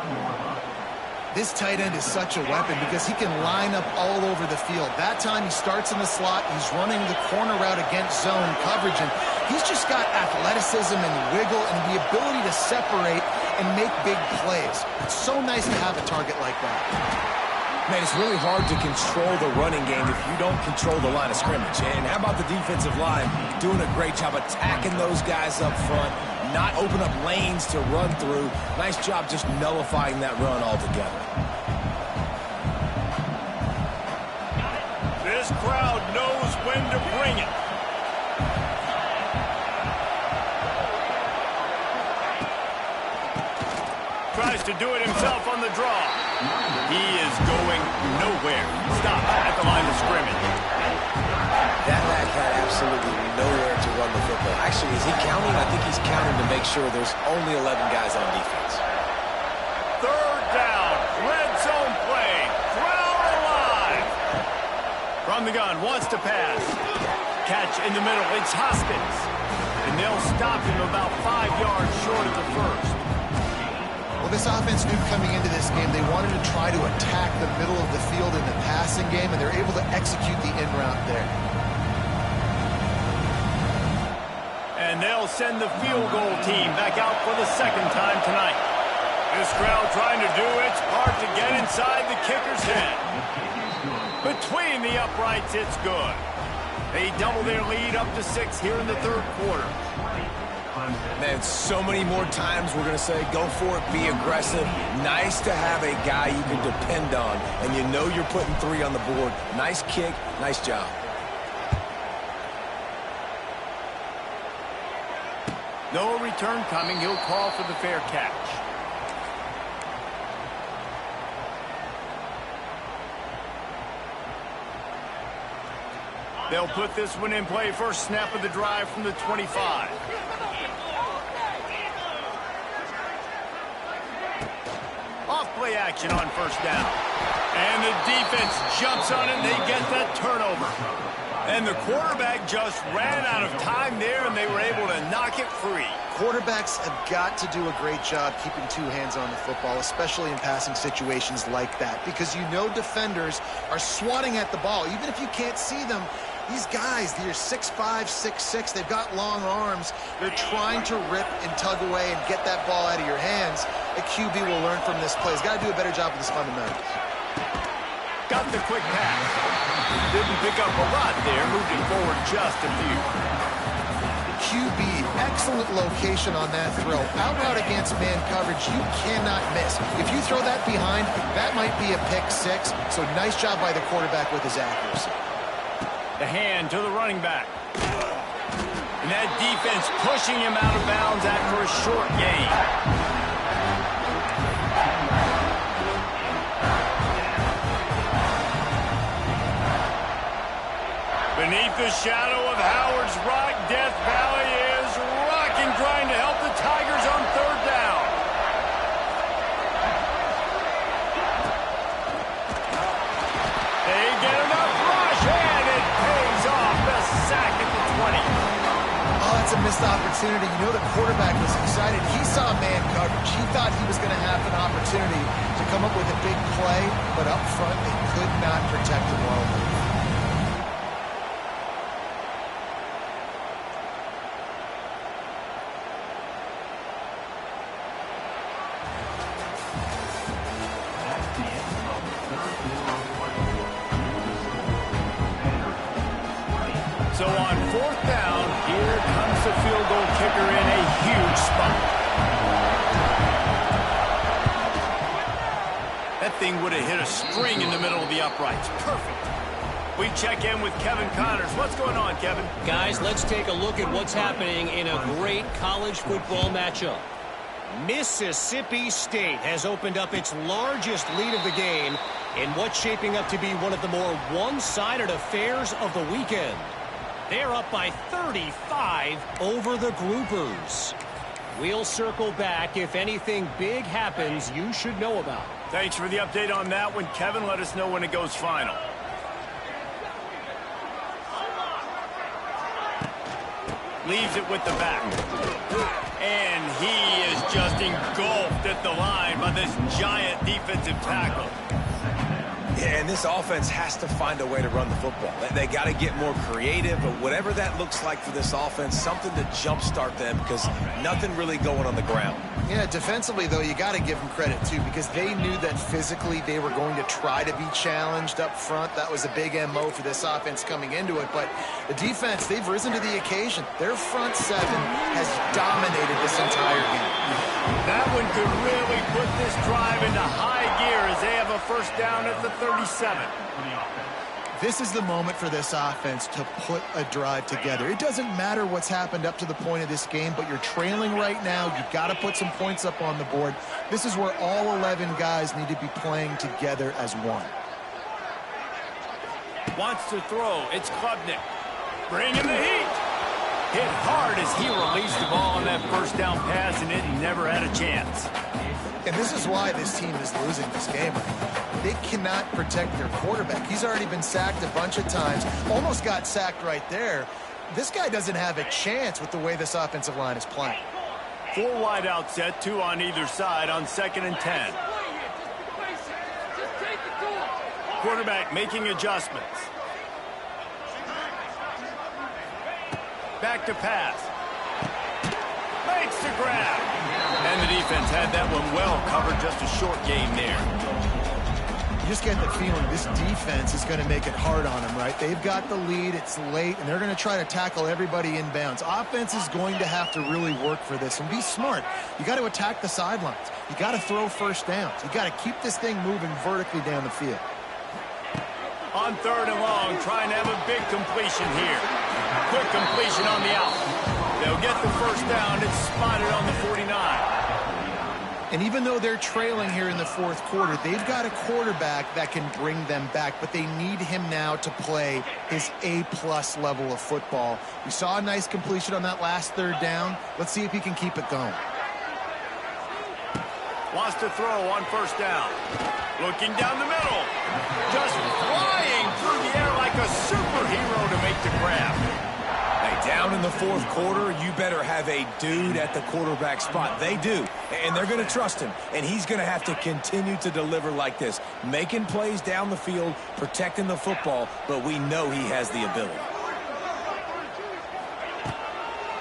This tight end is such a weapon because he can line up all over the field. That time he starts in the slot. He's running the corner route against zone coverage, and he's just got athleticism and wiggle and the ability to separate and make big plays. It's so nice to have a target like that. Man, it's really hard to control the running game if you don't control the line of scrimmage. And how about the defensive line doing a great job attacking those guys up front, not open up lanes to run through. Nice job just nullifying that run altogether. This crowd knows when to bring it. Tries to do it himself on the draw. He is going nowhere. Stop at the line of scrimmage. That back had absolutely nowhere to run the football. Actually, is he counting? I think he's counting to make sure there's only 11 guys on defense. Third down. Red zone play. Crowd alive. From the gun. Wants to pass. Catch in the middle. It's Hoskins. And they'll stop him about 5 yards short of the first. Well, this offense knew coming into this game they wanted to try to attack the middle of the field in the passing game, and they're able to execute the in route there. And they'll send the field goal team back out for the second time tonight. This crowd trying to do its part to get inside the kicker's head. Between the uprights, it's good. They double their lead up to 6 here in the third quarter. Man, so many more times we're going to say, go for it, be aggressive. Nice to have a guy you can depend on, and you know you're putting 3 on the board. Nice kick, nice job. No return coming. He'll call for the fair catch. They'll put this one in play. First snap of the drive from the 25. Off-play action on first down. And the defense jumps on it, and they get that turnover. And the quarterback just ran out of time there, and they were able to knock it free. Quarterbacks have got to do a great job keeping 2 hands on the football, especially in passing situations like that, because you know defenders are swatting at the ball. Even if you can't see them, these guys, they're 6'5", 6'6", they've got long arms. They're trying to rip and tug away and get that ball out of your hands. A QB will learn from this play. He's got to do a better job with his fundamentals. Got the quick pass. Didn't pick up a lot there, moved it forward just a few. QB, excellent location on that throw. Out route against man coverage, you cannot miss. If you throw that behind, that might be a pick 6. So nice job by the quarterback with his accuracy. The hand to the running back. And that defense pushing him out of bounds after a short gain. Beneath the shadow of Howard's Rock, Death Valley is rocking, trying to help the Tigers on third down. They get enough rush, and it pays off. The sack at the 20. Oh, that's a missed opportunity. You know the quarterback was excited. He saw man coverage. He thought he was going to have an opportunity to come up with a big play, but up front they could not protect him well enough. So on fourth down, Here comes the field goal kicker in a huge spot. That thing would have hit a string in the middle of the uprights. Perfect. We check in with Kevin Connors. What's going on, Kevin? Guys, let's take a look at what's happening in a great college football matchup. Mississippi State has opened up its largest lead of the game in what's shaping up to be one of the more one-sided affairs of the weekend. They're up by 35 over the Groupers. We'll circle back if anything big happens you should know about. Thanks for the update on that one, Kevin. Let us know when it goes final. Leaves it with the back. And he is just engulfed at the line by this giant defensive tackle. Yeah, and this offense has to find a way to run the football. They got to get more creative, but whatever that looks like for this offense, something to jumpstart them because nothing really going on the ground. Yeah, defensively, though, you got to give them credit, too, because they knew that physically they were going to try to be challenged up front. That was a big MO for this offense coming into it. But the defense, they've risen to the occasion. Their front seven has dominated this entire game. That one could really put this drive into high gear as they have a first down at the 37. This is the moment for this offense to put a drive together. It doesn't matter what's happened up to the point of this game, but you're trailing right now. You've got to put some points up on the board. This is where all 11 guys need to be playing together as one. Wants to throw. It's Klubnik. Bringing the heat. Hit hard as he released the ball on that first down pass, and it never had a chance. And this is why this team is losing this game. They cannot protect their quarterback. He's already been sacked a bunch of times. Almost got sacked right there. This guy doesn't have a chance with the way this offensive line is playing. 4 wide out set, 2 on either side on 2nd and 10. Quarterback making adjustments. Back to pass. Makes the grab. And the defense had that one well covered, just a short gain there. You just get the feeling this defense is going to make it hard on them, right? They've got the lead, it's late, and they're going to try to tackle everybody inbounds. Offense is going to have to really work for this and be smart. You got to attack the sidelines. You got to throw first downs. You got to keep this thing moving vertically down the field. On 3rd and long, trying to have a big completion here. Quick completion on the out. They'll get the first down. It's spotted on the 49. And even though they're trailing here in the 4th quarter, they've got a quarterback that can bring them back, but they need him now to play his A-plus level of football. We saw a nice completion on that last 3rd down. Let's see if he can keep it going. Wants to throw on first down. Looking down the middle. Just flying through the air like a superhero to make the grab. Hey, down in the 4th quarter, you better have a dude at the quarterback spot. They do, and they're going to trust him, and he's going to have to continue to deliver like this, making plays down the field, protecting the football, but we know he has the ability.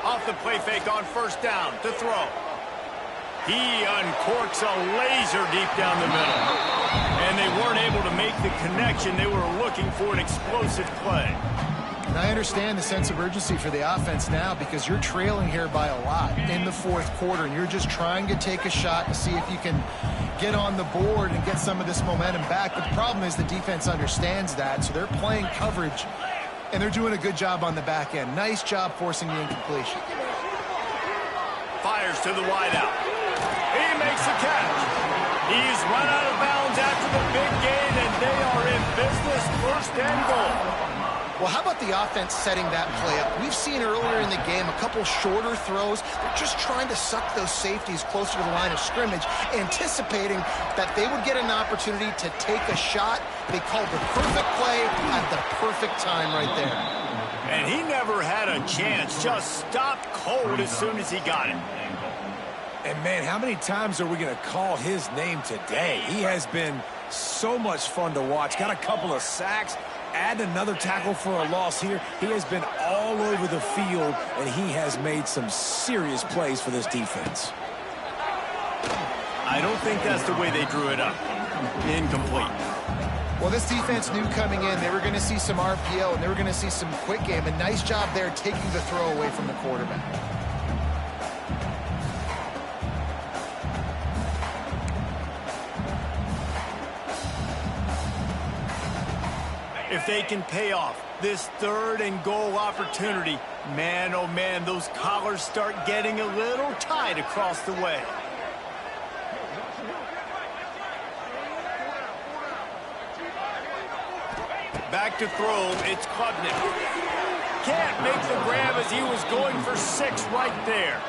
Off the play fake on first down to throw. He uncorks a laser deep down the middle. And they weren't able to make the connection. They were looking for an explosive play. And I understand the sense of urgency for the offense now because you're trailing here by a lot in the 4th quarter, and you're just trying to take a shot to see if you can get on the board and get some of this momentum back. But the problem is the defense understands that, so they're playing coverage, and they're doing a good job on the back end. Nice job forcing the incompletion. Fires to the wideout. He makes the catch. He's run out of bounds after the big gain, and they are in business, 1st and goal. Well, how about the offense setting that play up? We've seen earlier in the game a couple shorter throws. They're just trying to suck those safeties closer to the line of scrimmage, anticipating that they would get an opportunity to take a shot. They called the perfect play at the perfect time right there. And he never had a chance. Just stopped cold as soon as he got it. And, man, how many times are we going to call his name today? He has been so much fun to watch. Got a couple of sacks. Add another tackle for a loss here. He has been all over the field, and he has made some serious plays for this defense. I don't think that's the way they drew it up. Incomplete. Well, this defense knew coming in they were going to see some RPO and they were going to see some quick game. A nice job there taking the throw away from the quarterback. If they can pay off this 3rd and goal opportunity, man, oh man, those collars start getting a little tight across the way. Back to throw, it's Klubnik. Can't make the grab as he was going for 6 right there.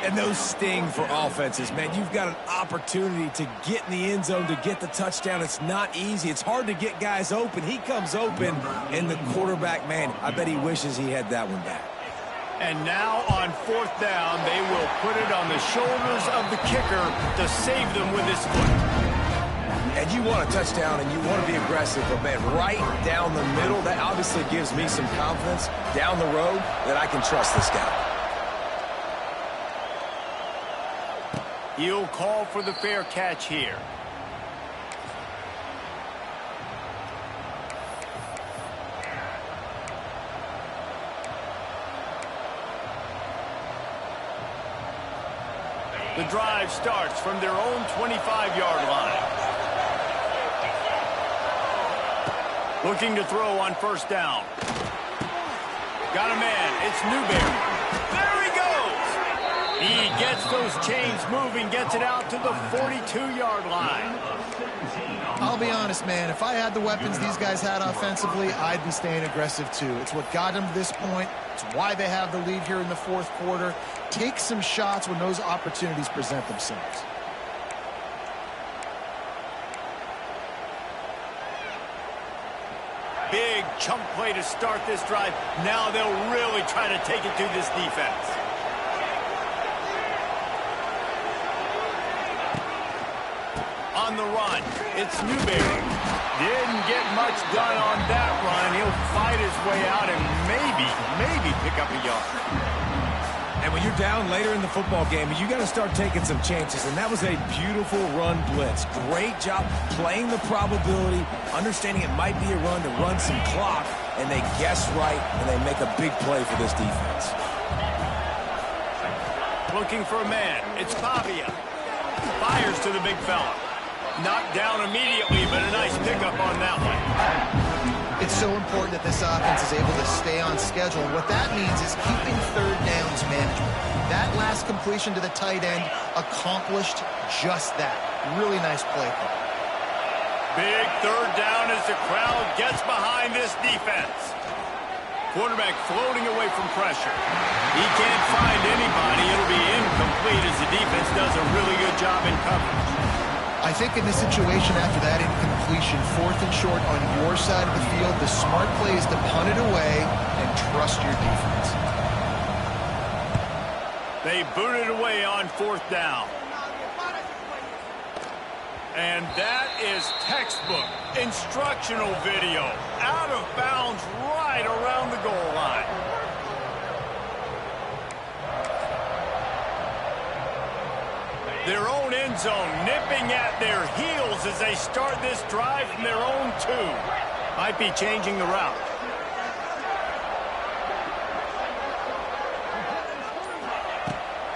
And those sting for offenses, man. You've got an opportunity to get in the end zone, to get the touchdown. It's not easy. It's hard to get guys open. He comes open, and the quarterback, man, I bet he wishes he had that one back. And now on 4th down, they will put it on the shoulders of the kicker to save them with his foot. And you want a touchdown, and you want to be aggressive, but, man, right down the middle, that obviously gives me some confidence down the road that I can trust this guy. He'll call for the fair catch here. The drive starts from their own 25-yard line. Looking to throw on 1st down. Got a man. It's Newberry. There he goes. He gets those chains moving, gets it out to the 42-yard line. I'll be honest, man. If I had the weapons these guys had offensively, I'd be staying aggressive too. It's what got them to this point. It's why they have the lead here in the 4th quarter. Take some shots when those opportunities present themselves. Big chunk play to start this drive. Now they'll really try to take it to this defense. On the run, it's Newberry. Didn't get much done on that run. He'll fight his way out and maybe pick up a yard. And when you're down later in the football game, you got to start taking some chances. And that was a beautiful run blitz. Great job playing the probability, understanding it might be a run to run some clock, and they guess right, and they make a big play for this defense. Looking for a man. It's Pavia. Fires to the big fella. Knocked down immediately, but a nice pickup on that one. It's so important that this offense is able to stay on schedule. And what that means is keeping 3rd downs management. That last completion to the tight end accomplished just that. Really nice play call. Big 3rd down as the crowd gets behind this defense. Quarterback floating away from pressure. He can't find anybody. It'll be incomplete as the defense does a really good job in coverage. I think in this situation after that incompletion, 4th and short on your side of the field, the smart play is to punt it away and trust your defense. They boot it away on 4th down. And that is textbook instructional video. Out of bounds right around the goal line. Their own end zone nipping at their heels as they start this drive from their own 2. Might be changing the route.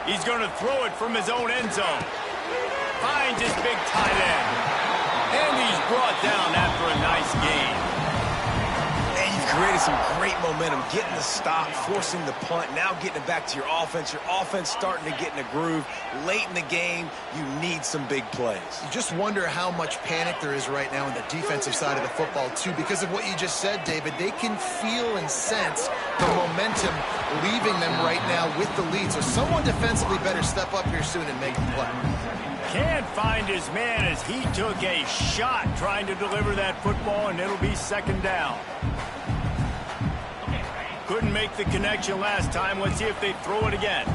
He's going to throw it from his own end zone. Finds his big tight end. And he's brought down after a nice gain. And you've created some great momentum, getting the stop, forcing the punt, now getting it back to your offense. Your offense starting to get in a groove. Late in the game, you need some big plays. You just wonder how much panic there is right now on the defensive side of the football, too, because of what you just said, David. They can feel and sense the momentum leaving them right now with the lead. So someone defensively better step up here soon and make a play. Can't find his man as he took a shot trying to deliver that football, and it'll be 2nd down. Couldn't make the connection last time. Let's see if they throw it again.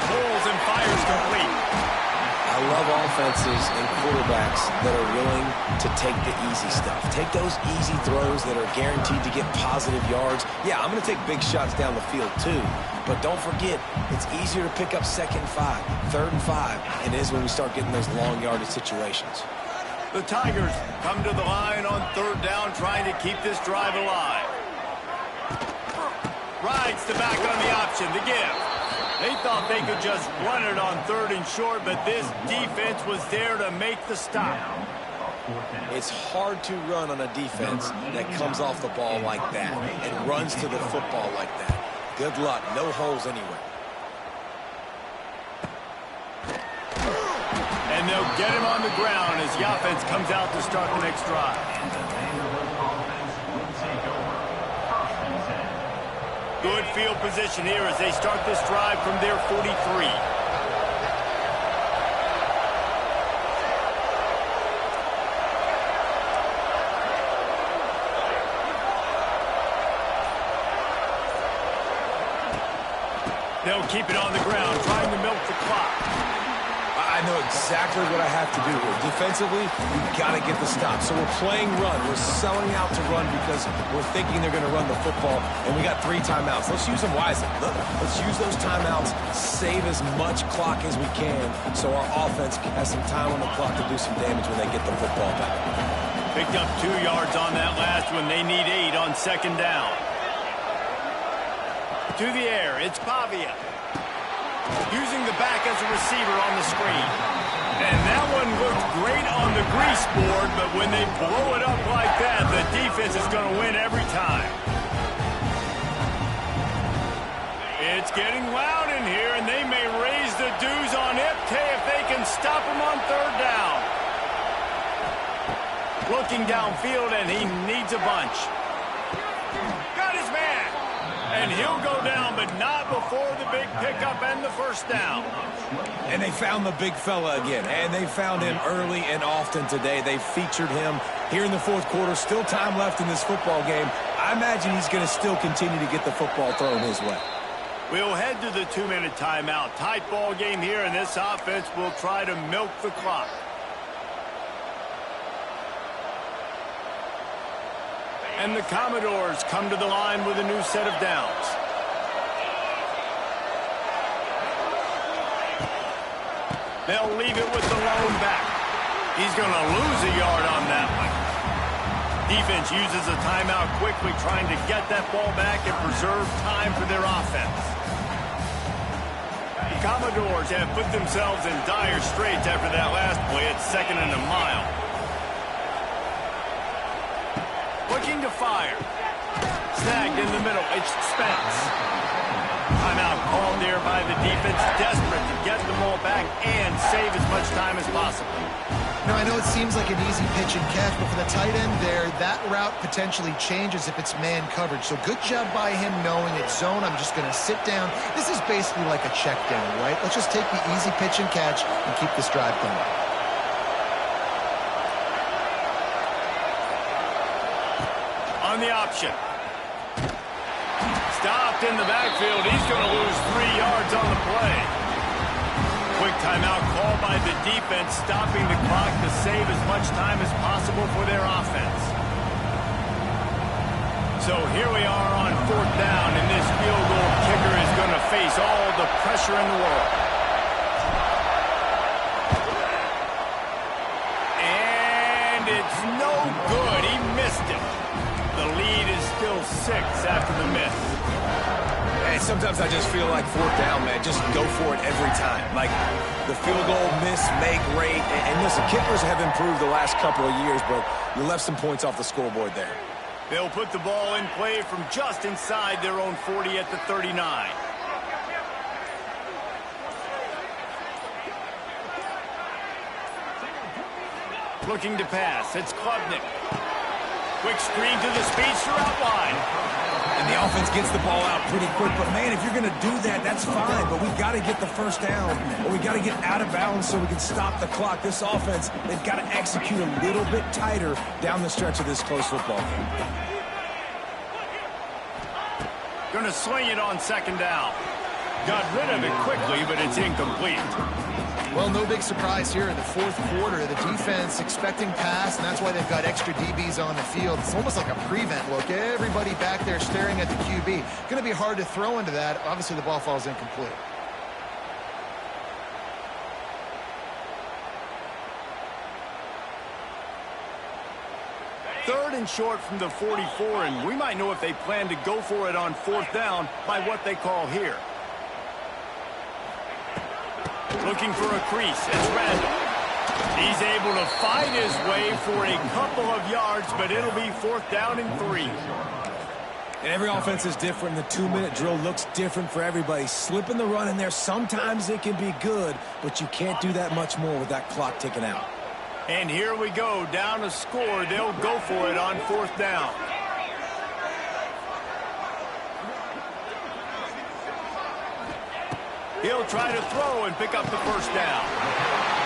Pulls and fires complete. I love offenses and quarterbacks that are willing to take the easy stuff. Take those easy throws that are guaranteed to get positive yards. Yeah, I'm going to take big shots down the field too. But don't forget, it's easier to pick up 2nd and 5, 3rd and 5, than it is when we start getting those long yardage situations. The Tigers come to the line on 3rd down, trying to keep this drive alive. Rides the back on the option, the give. They thought they could just run it on 3rd and short, but this defense was there to make the stop. It's hard to run on a defense that comes off the ball like that and runs to the football like that. Good luck. No holes anywhere. And they'll get him on the ground as the offense comes out to start the next drive. Good field position here as they start this drive from their 43. They'll keep it on the ground, trying to milk the clock. I know exactly what I have to do here. Defensively, we've got to get the stop. So we're playing run. We're selling out to run because we're thinking they're going to run the football, and we got 3 timeouts. Let's use them wisely. Look, let's use those timeouts, save as much clock as we can so our offense has some time on the clock to do some damage when they get the football back. Picked up 2 yards on that last one. They need 8 on 2nd down. To the air, it's Pavia. Using the back as a receiver on the screen. And that one looked great on the grease board, but when they blow it up like that, the defense is going to win every time. It's getting loud in here, and they may raise the dues on Ipke if they can stop him on 3rd down. Looking downfield, and he needs a bunch. Got his man. And he'll go down, but not before the big pickup and the 1st down. And they found the big fella again, and they found him early and often today. They featured him here in the 4th quarter. Still time left in this football game. I imagine he's going to still continue to get the football thrown his way. We'll head to the 2-minute timeout. Tight ball game here, and this offense will try to milk the clock. And the Commodores come to the line with a new set of downs. They'll leave it with the lone back. He's going to lose a yard on that one. Defense uses a timeout quickly, trying to get that ball back and preserve time for their offense. The Commodores have put themselves in dire straits after that last play at 2nd and a mile. Looking to fire. Snagged in the middle. It's Spence. Timeout called there by the defense, desperate to get the ball back and save as much time as possible. Now, I know it seems like an easy pitch and catch, but for the tight end there, that route potentially changes if it's man coverage. So good job by him knowing it's zone. I'm just going to sit down. This is basically like a check down, right? Let's just take the easy pitch and catch and keep this drive going. On the option. Stopped in the backfield. He's going to lose 3 yards on the play. Quick timeout called by the defense, stopping the clock to save as much time as possible for their offense. So here we are on 4th down, and this field goal kicker is going to face all the pressure in the world. And it's no good. He missed it. The lead is still 6 after the miss. Hey, sometimes I just feel like 4th down, man. Just go for it every time. Like the field goal miss, make rate. And listen, kickers have improved the last couple of years, but you left some points off the scoreboard there. They'll put the ball in play from just inside their own 40 at the 39. Looking to pass. It's Klubnik. Quick screen to the speedster out wide. And the offense gets the ball out pretty quick. But, man, if you're going to do that, that's fine. But we've got to get the 1st down, or we've got to get out of bounds so we can stop the clock. This offense, they've got to execute a little bit tighter down the stretch of this close football game. Going to swing it on 2nd down. Got rid of it quickly, but it's incomplete. Well, no big surprise here in the fourth quarter. The defense expecting pass, and that's why they've got extra DBs on the field. It's almost like a prevent look. Everybody back there staring at the QB. Going to be hard to throw into that. Obviously, the ball falls incomplete. Third and short from the 44, and we might know if they plan to go for it on fourth down by what they call here. Looking for a crease. It's Randall. He's able to fight his way for a couple of yards, but it'll be fourth down and 3. And every offense is different. The 2-minute drill looks different for everybody. Slipping the run in there, sometimes it can be good, but you can't do that much more with that clock ticking out. And here we go, down a score. They'll go for it on fourth down. He'll try to throw and pick up the first down.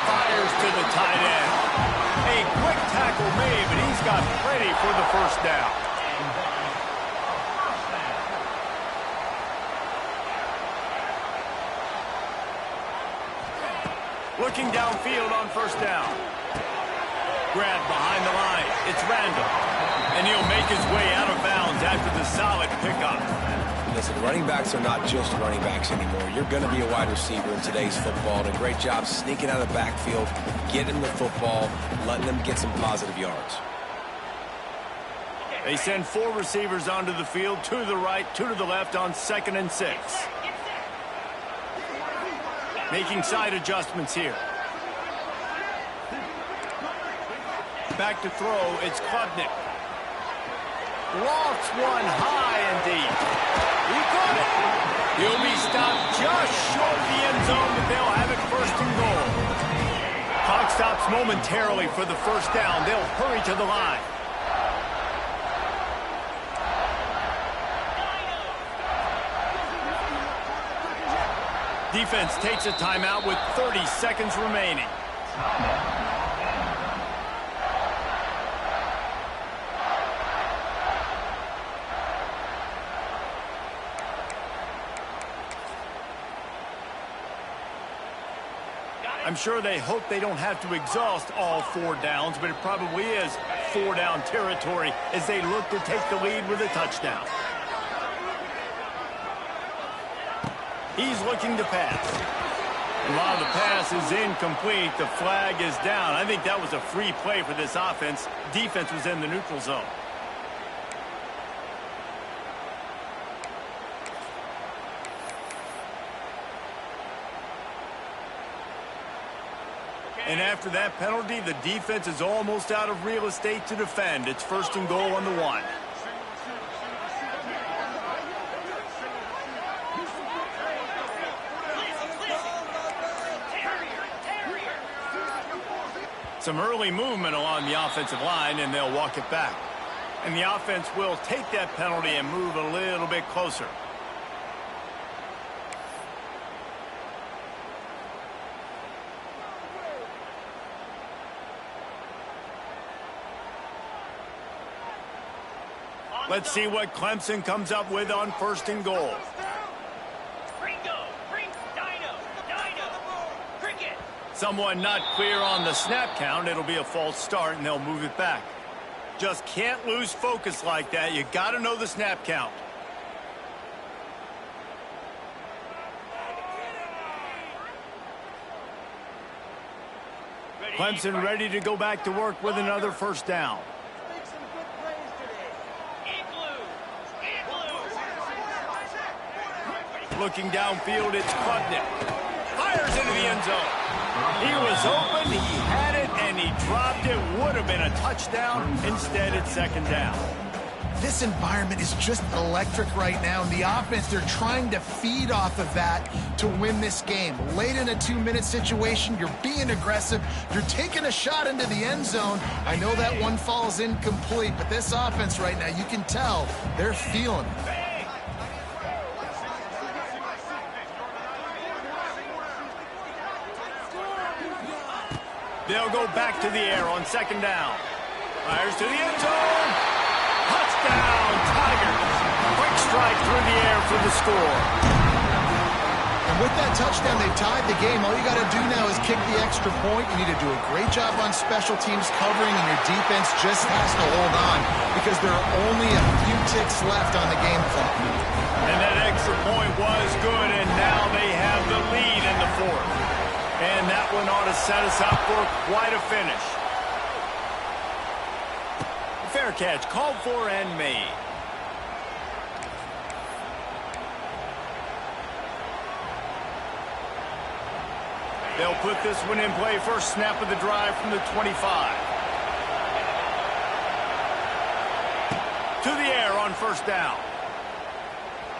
Fires to the tight end. A quick tackle made, but he's got plenty for the first down. Looking downfield on first down. Grab behind the line. It's Randall. And he'll make his way out of bounds after the solid pickup. Listen, running backs are not just running backs anymore. You're going to be a wide receiver in today's football. And a great job sneaking out of the backfield, getting the football, letting them get some positive yards. They send 4 receivers onto the field, 2 to the right, 2 to the left on 2nd and 6. Making side adjustments here. Back to throw, it's Klubnik. Lofts one high and deep. He caught it. He'll be stopped just short of the end zone, but they'll have it first and goal. Clock stops momentarily for the first down. They'll hurry to the line. Defense takes a timeout with 30 seconds remaining. I'm sure they hope they don't have to exhaust all 4 downs, but it probably is 4-down territory as they look to take the lead with a touchdown. He's looking to pass. And while the pass is incomplete, the flag is down. I think that was a free play for this offense. Defense was in the neutral zone. And after that penalty, the defense is almost out of real estate to defend. It's first and goal on the 1. Some early movement along the offensive line, and they'll walk it back. And the offense will take that penalty and move a little bit closer. Let's see what Clemson comes up with on first and goal. Someone not clear on the snap count. It'll be a false start, and they'll move it back. Just can't lose focus like that. You got to know the snap count. Clemson ready to go back to work with another first down. Looking downfield, it's Klubnik. Fires into the end zone. He was open, he had it, and he dropped it. Would have been a touchdown. Instead, it's second down. This environment is just electric right now, and the offense, they're trying to feed off of that to win this game. Late in a 2-minute situation, you're being aggressive, you're taking a shot into the end zone. I know that one falls incomplete, but this offense right now, you can tell they're feeling it. They'll go back to the air on second down. Fires to the end zone. Touchdown, Tigers. Quick strike through the air for the score. And with that touchdown, they tied the game. All you got to do now is kick the extra point. You need to do a great job on special teams covering, and your defense just has to hold on because there are only a few ticks left on the game clock. And that extra point was good, and now they have the lead in the fourth. And that one ought to set us up for quite a finish. Fair catch, called for and made. They'll put this one in play. First snap of the drive from the 25. To the air on first down.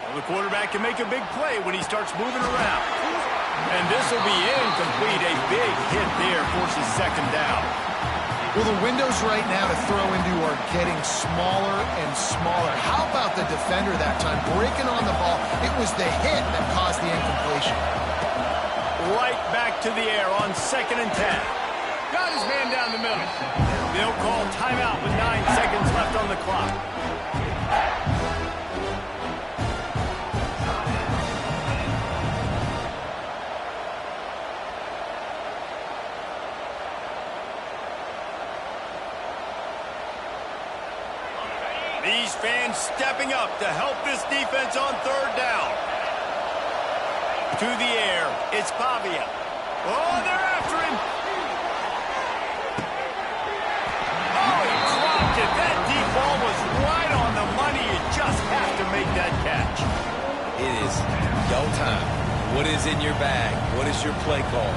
Well, the quarterback can make a big play when he starts moving around. And this will be incomplete. A big hit there forces second down. Well, the windows right now to throw into are getting smaller and smaller. How about the defender that time breaking on the ball? It was the hit that caused the incompletion. Right back to the air on 2nd and 10. Got his man down the middle. They'll call timeout with 9 seconds left on the clock. These fans stepping up to help this defense on third down. To the air, it's Pavia. Oh, they're after him. Oh, he dropped it. That deep ball was right on the money. You just have to make that catch. It is go time. What is in your bag? What is your play call?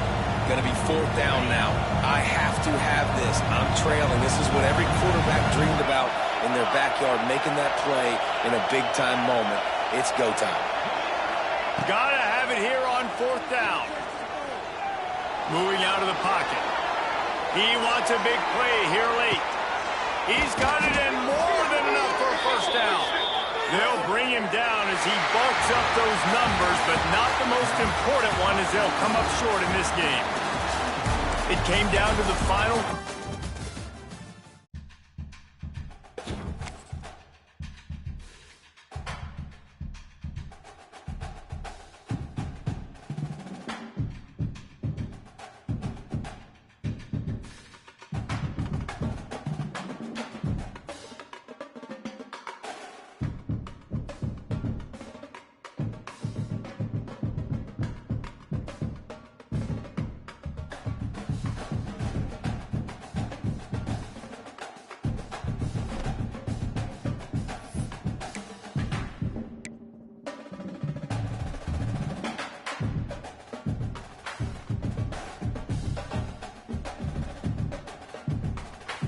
Going to be fourth down now. I have to have this. I'm trailing. This is what every quarterback dreamed about in their backyard, making that play in a big-time moment. It's go time. Gotta have it here on fourth down. Moving out of the pocket. He wants a big play here late. He's got it and more than enough for a first down. They'll bring him down as he bulks up those numbers, but not the most important one as they'll come up short in this game. It came down to the final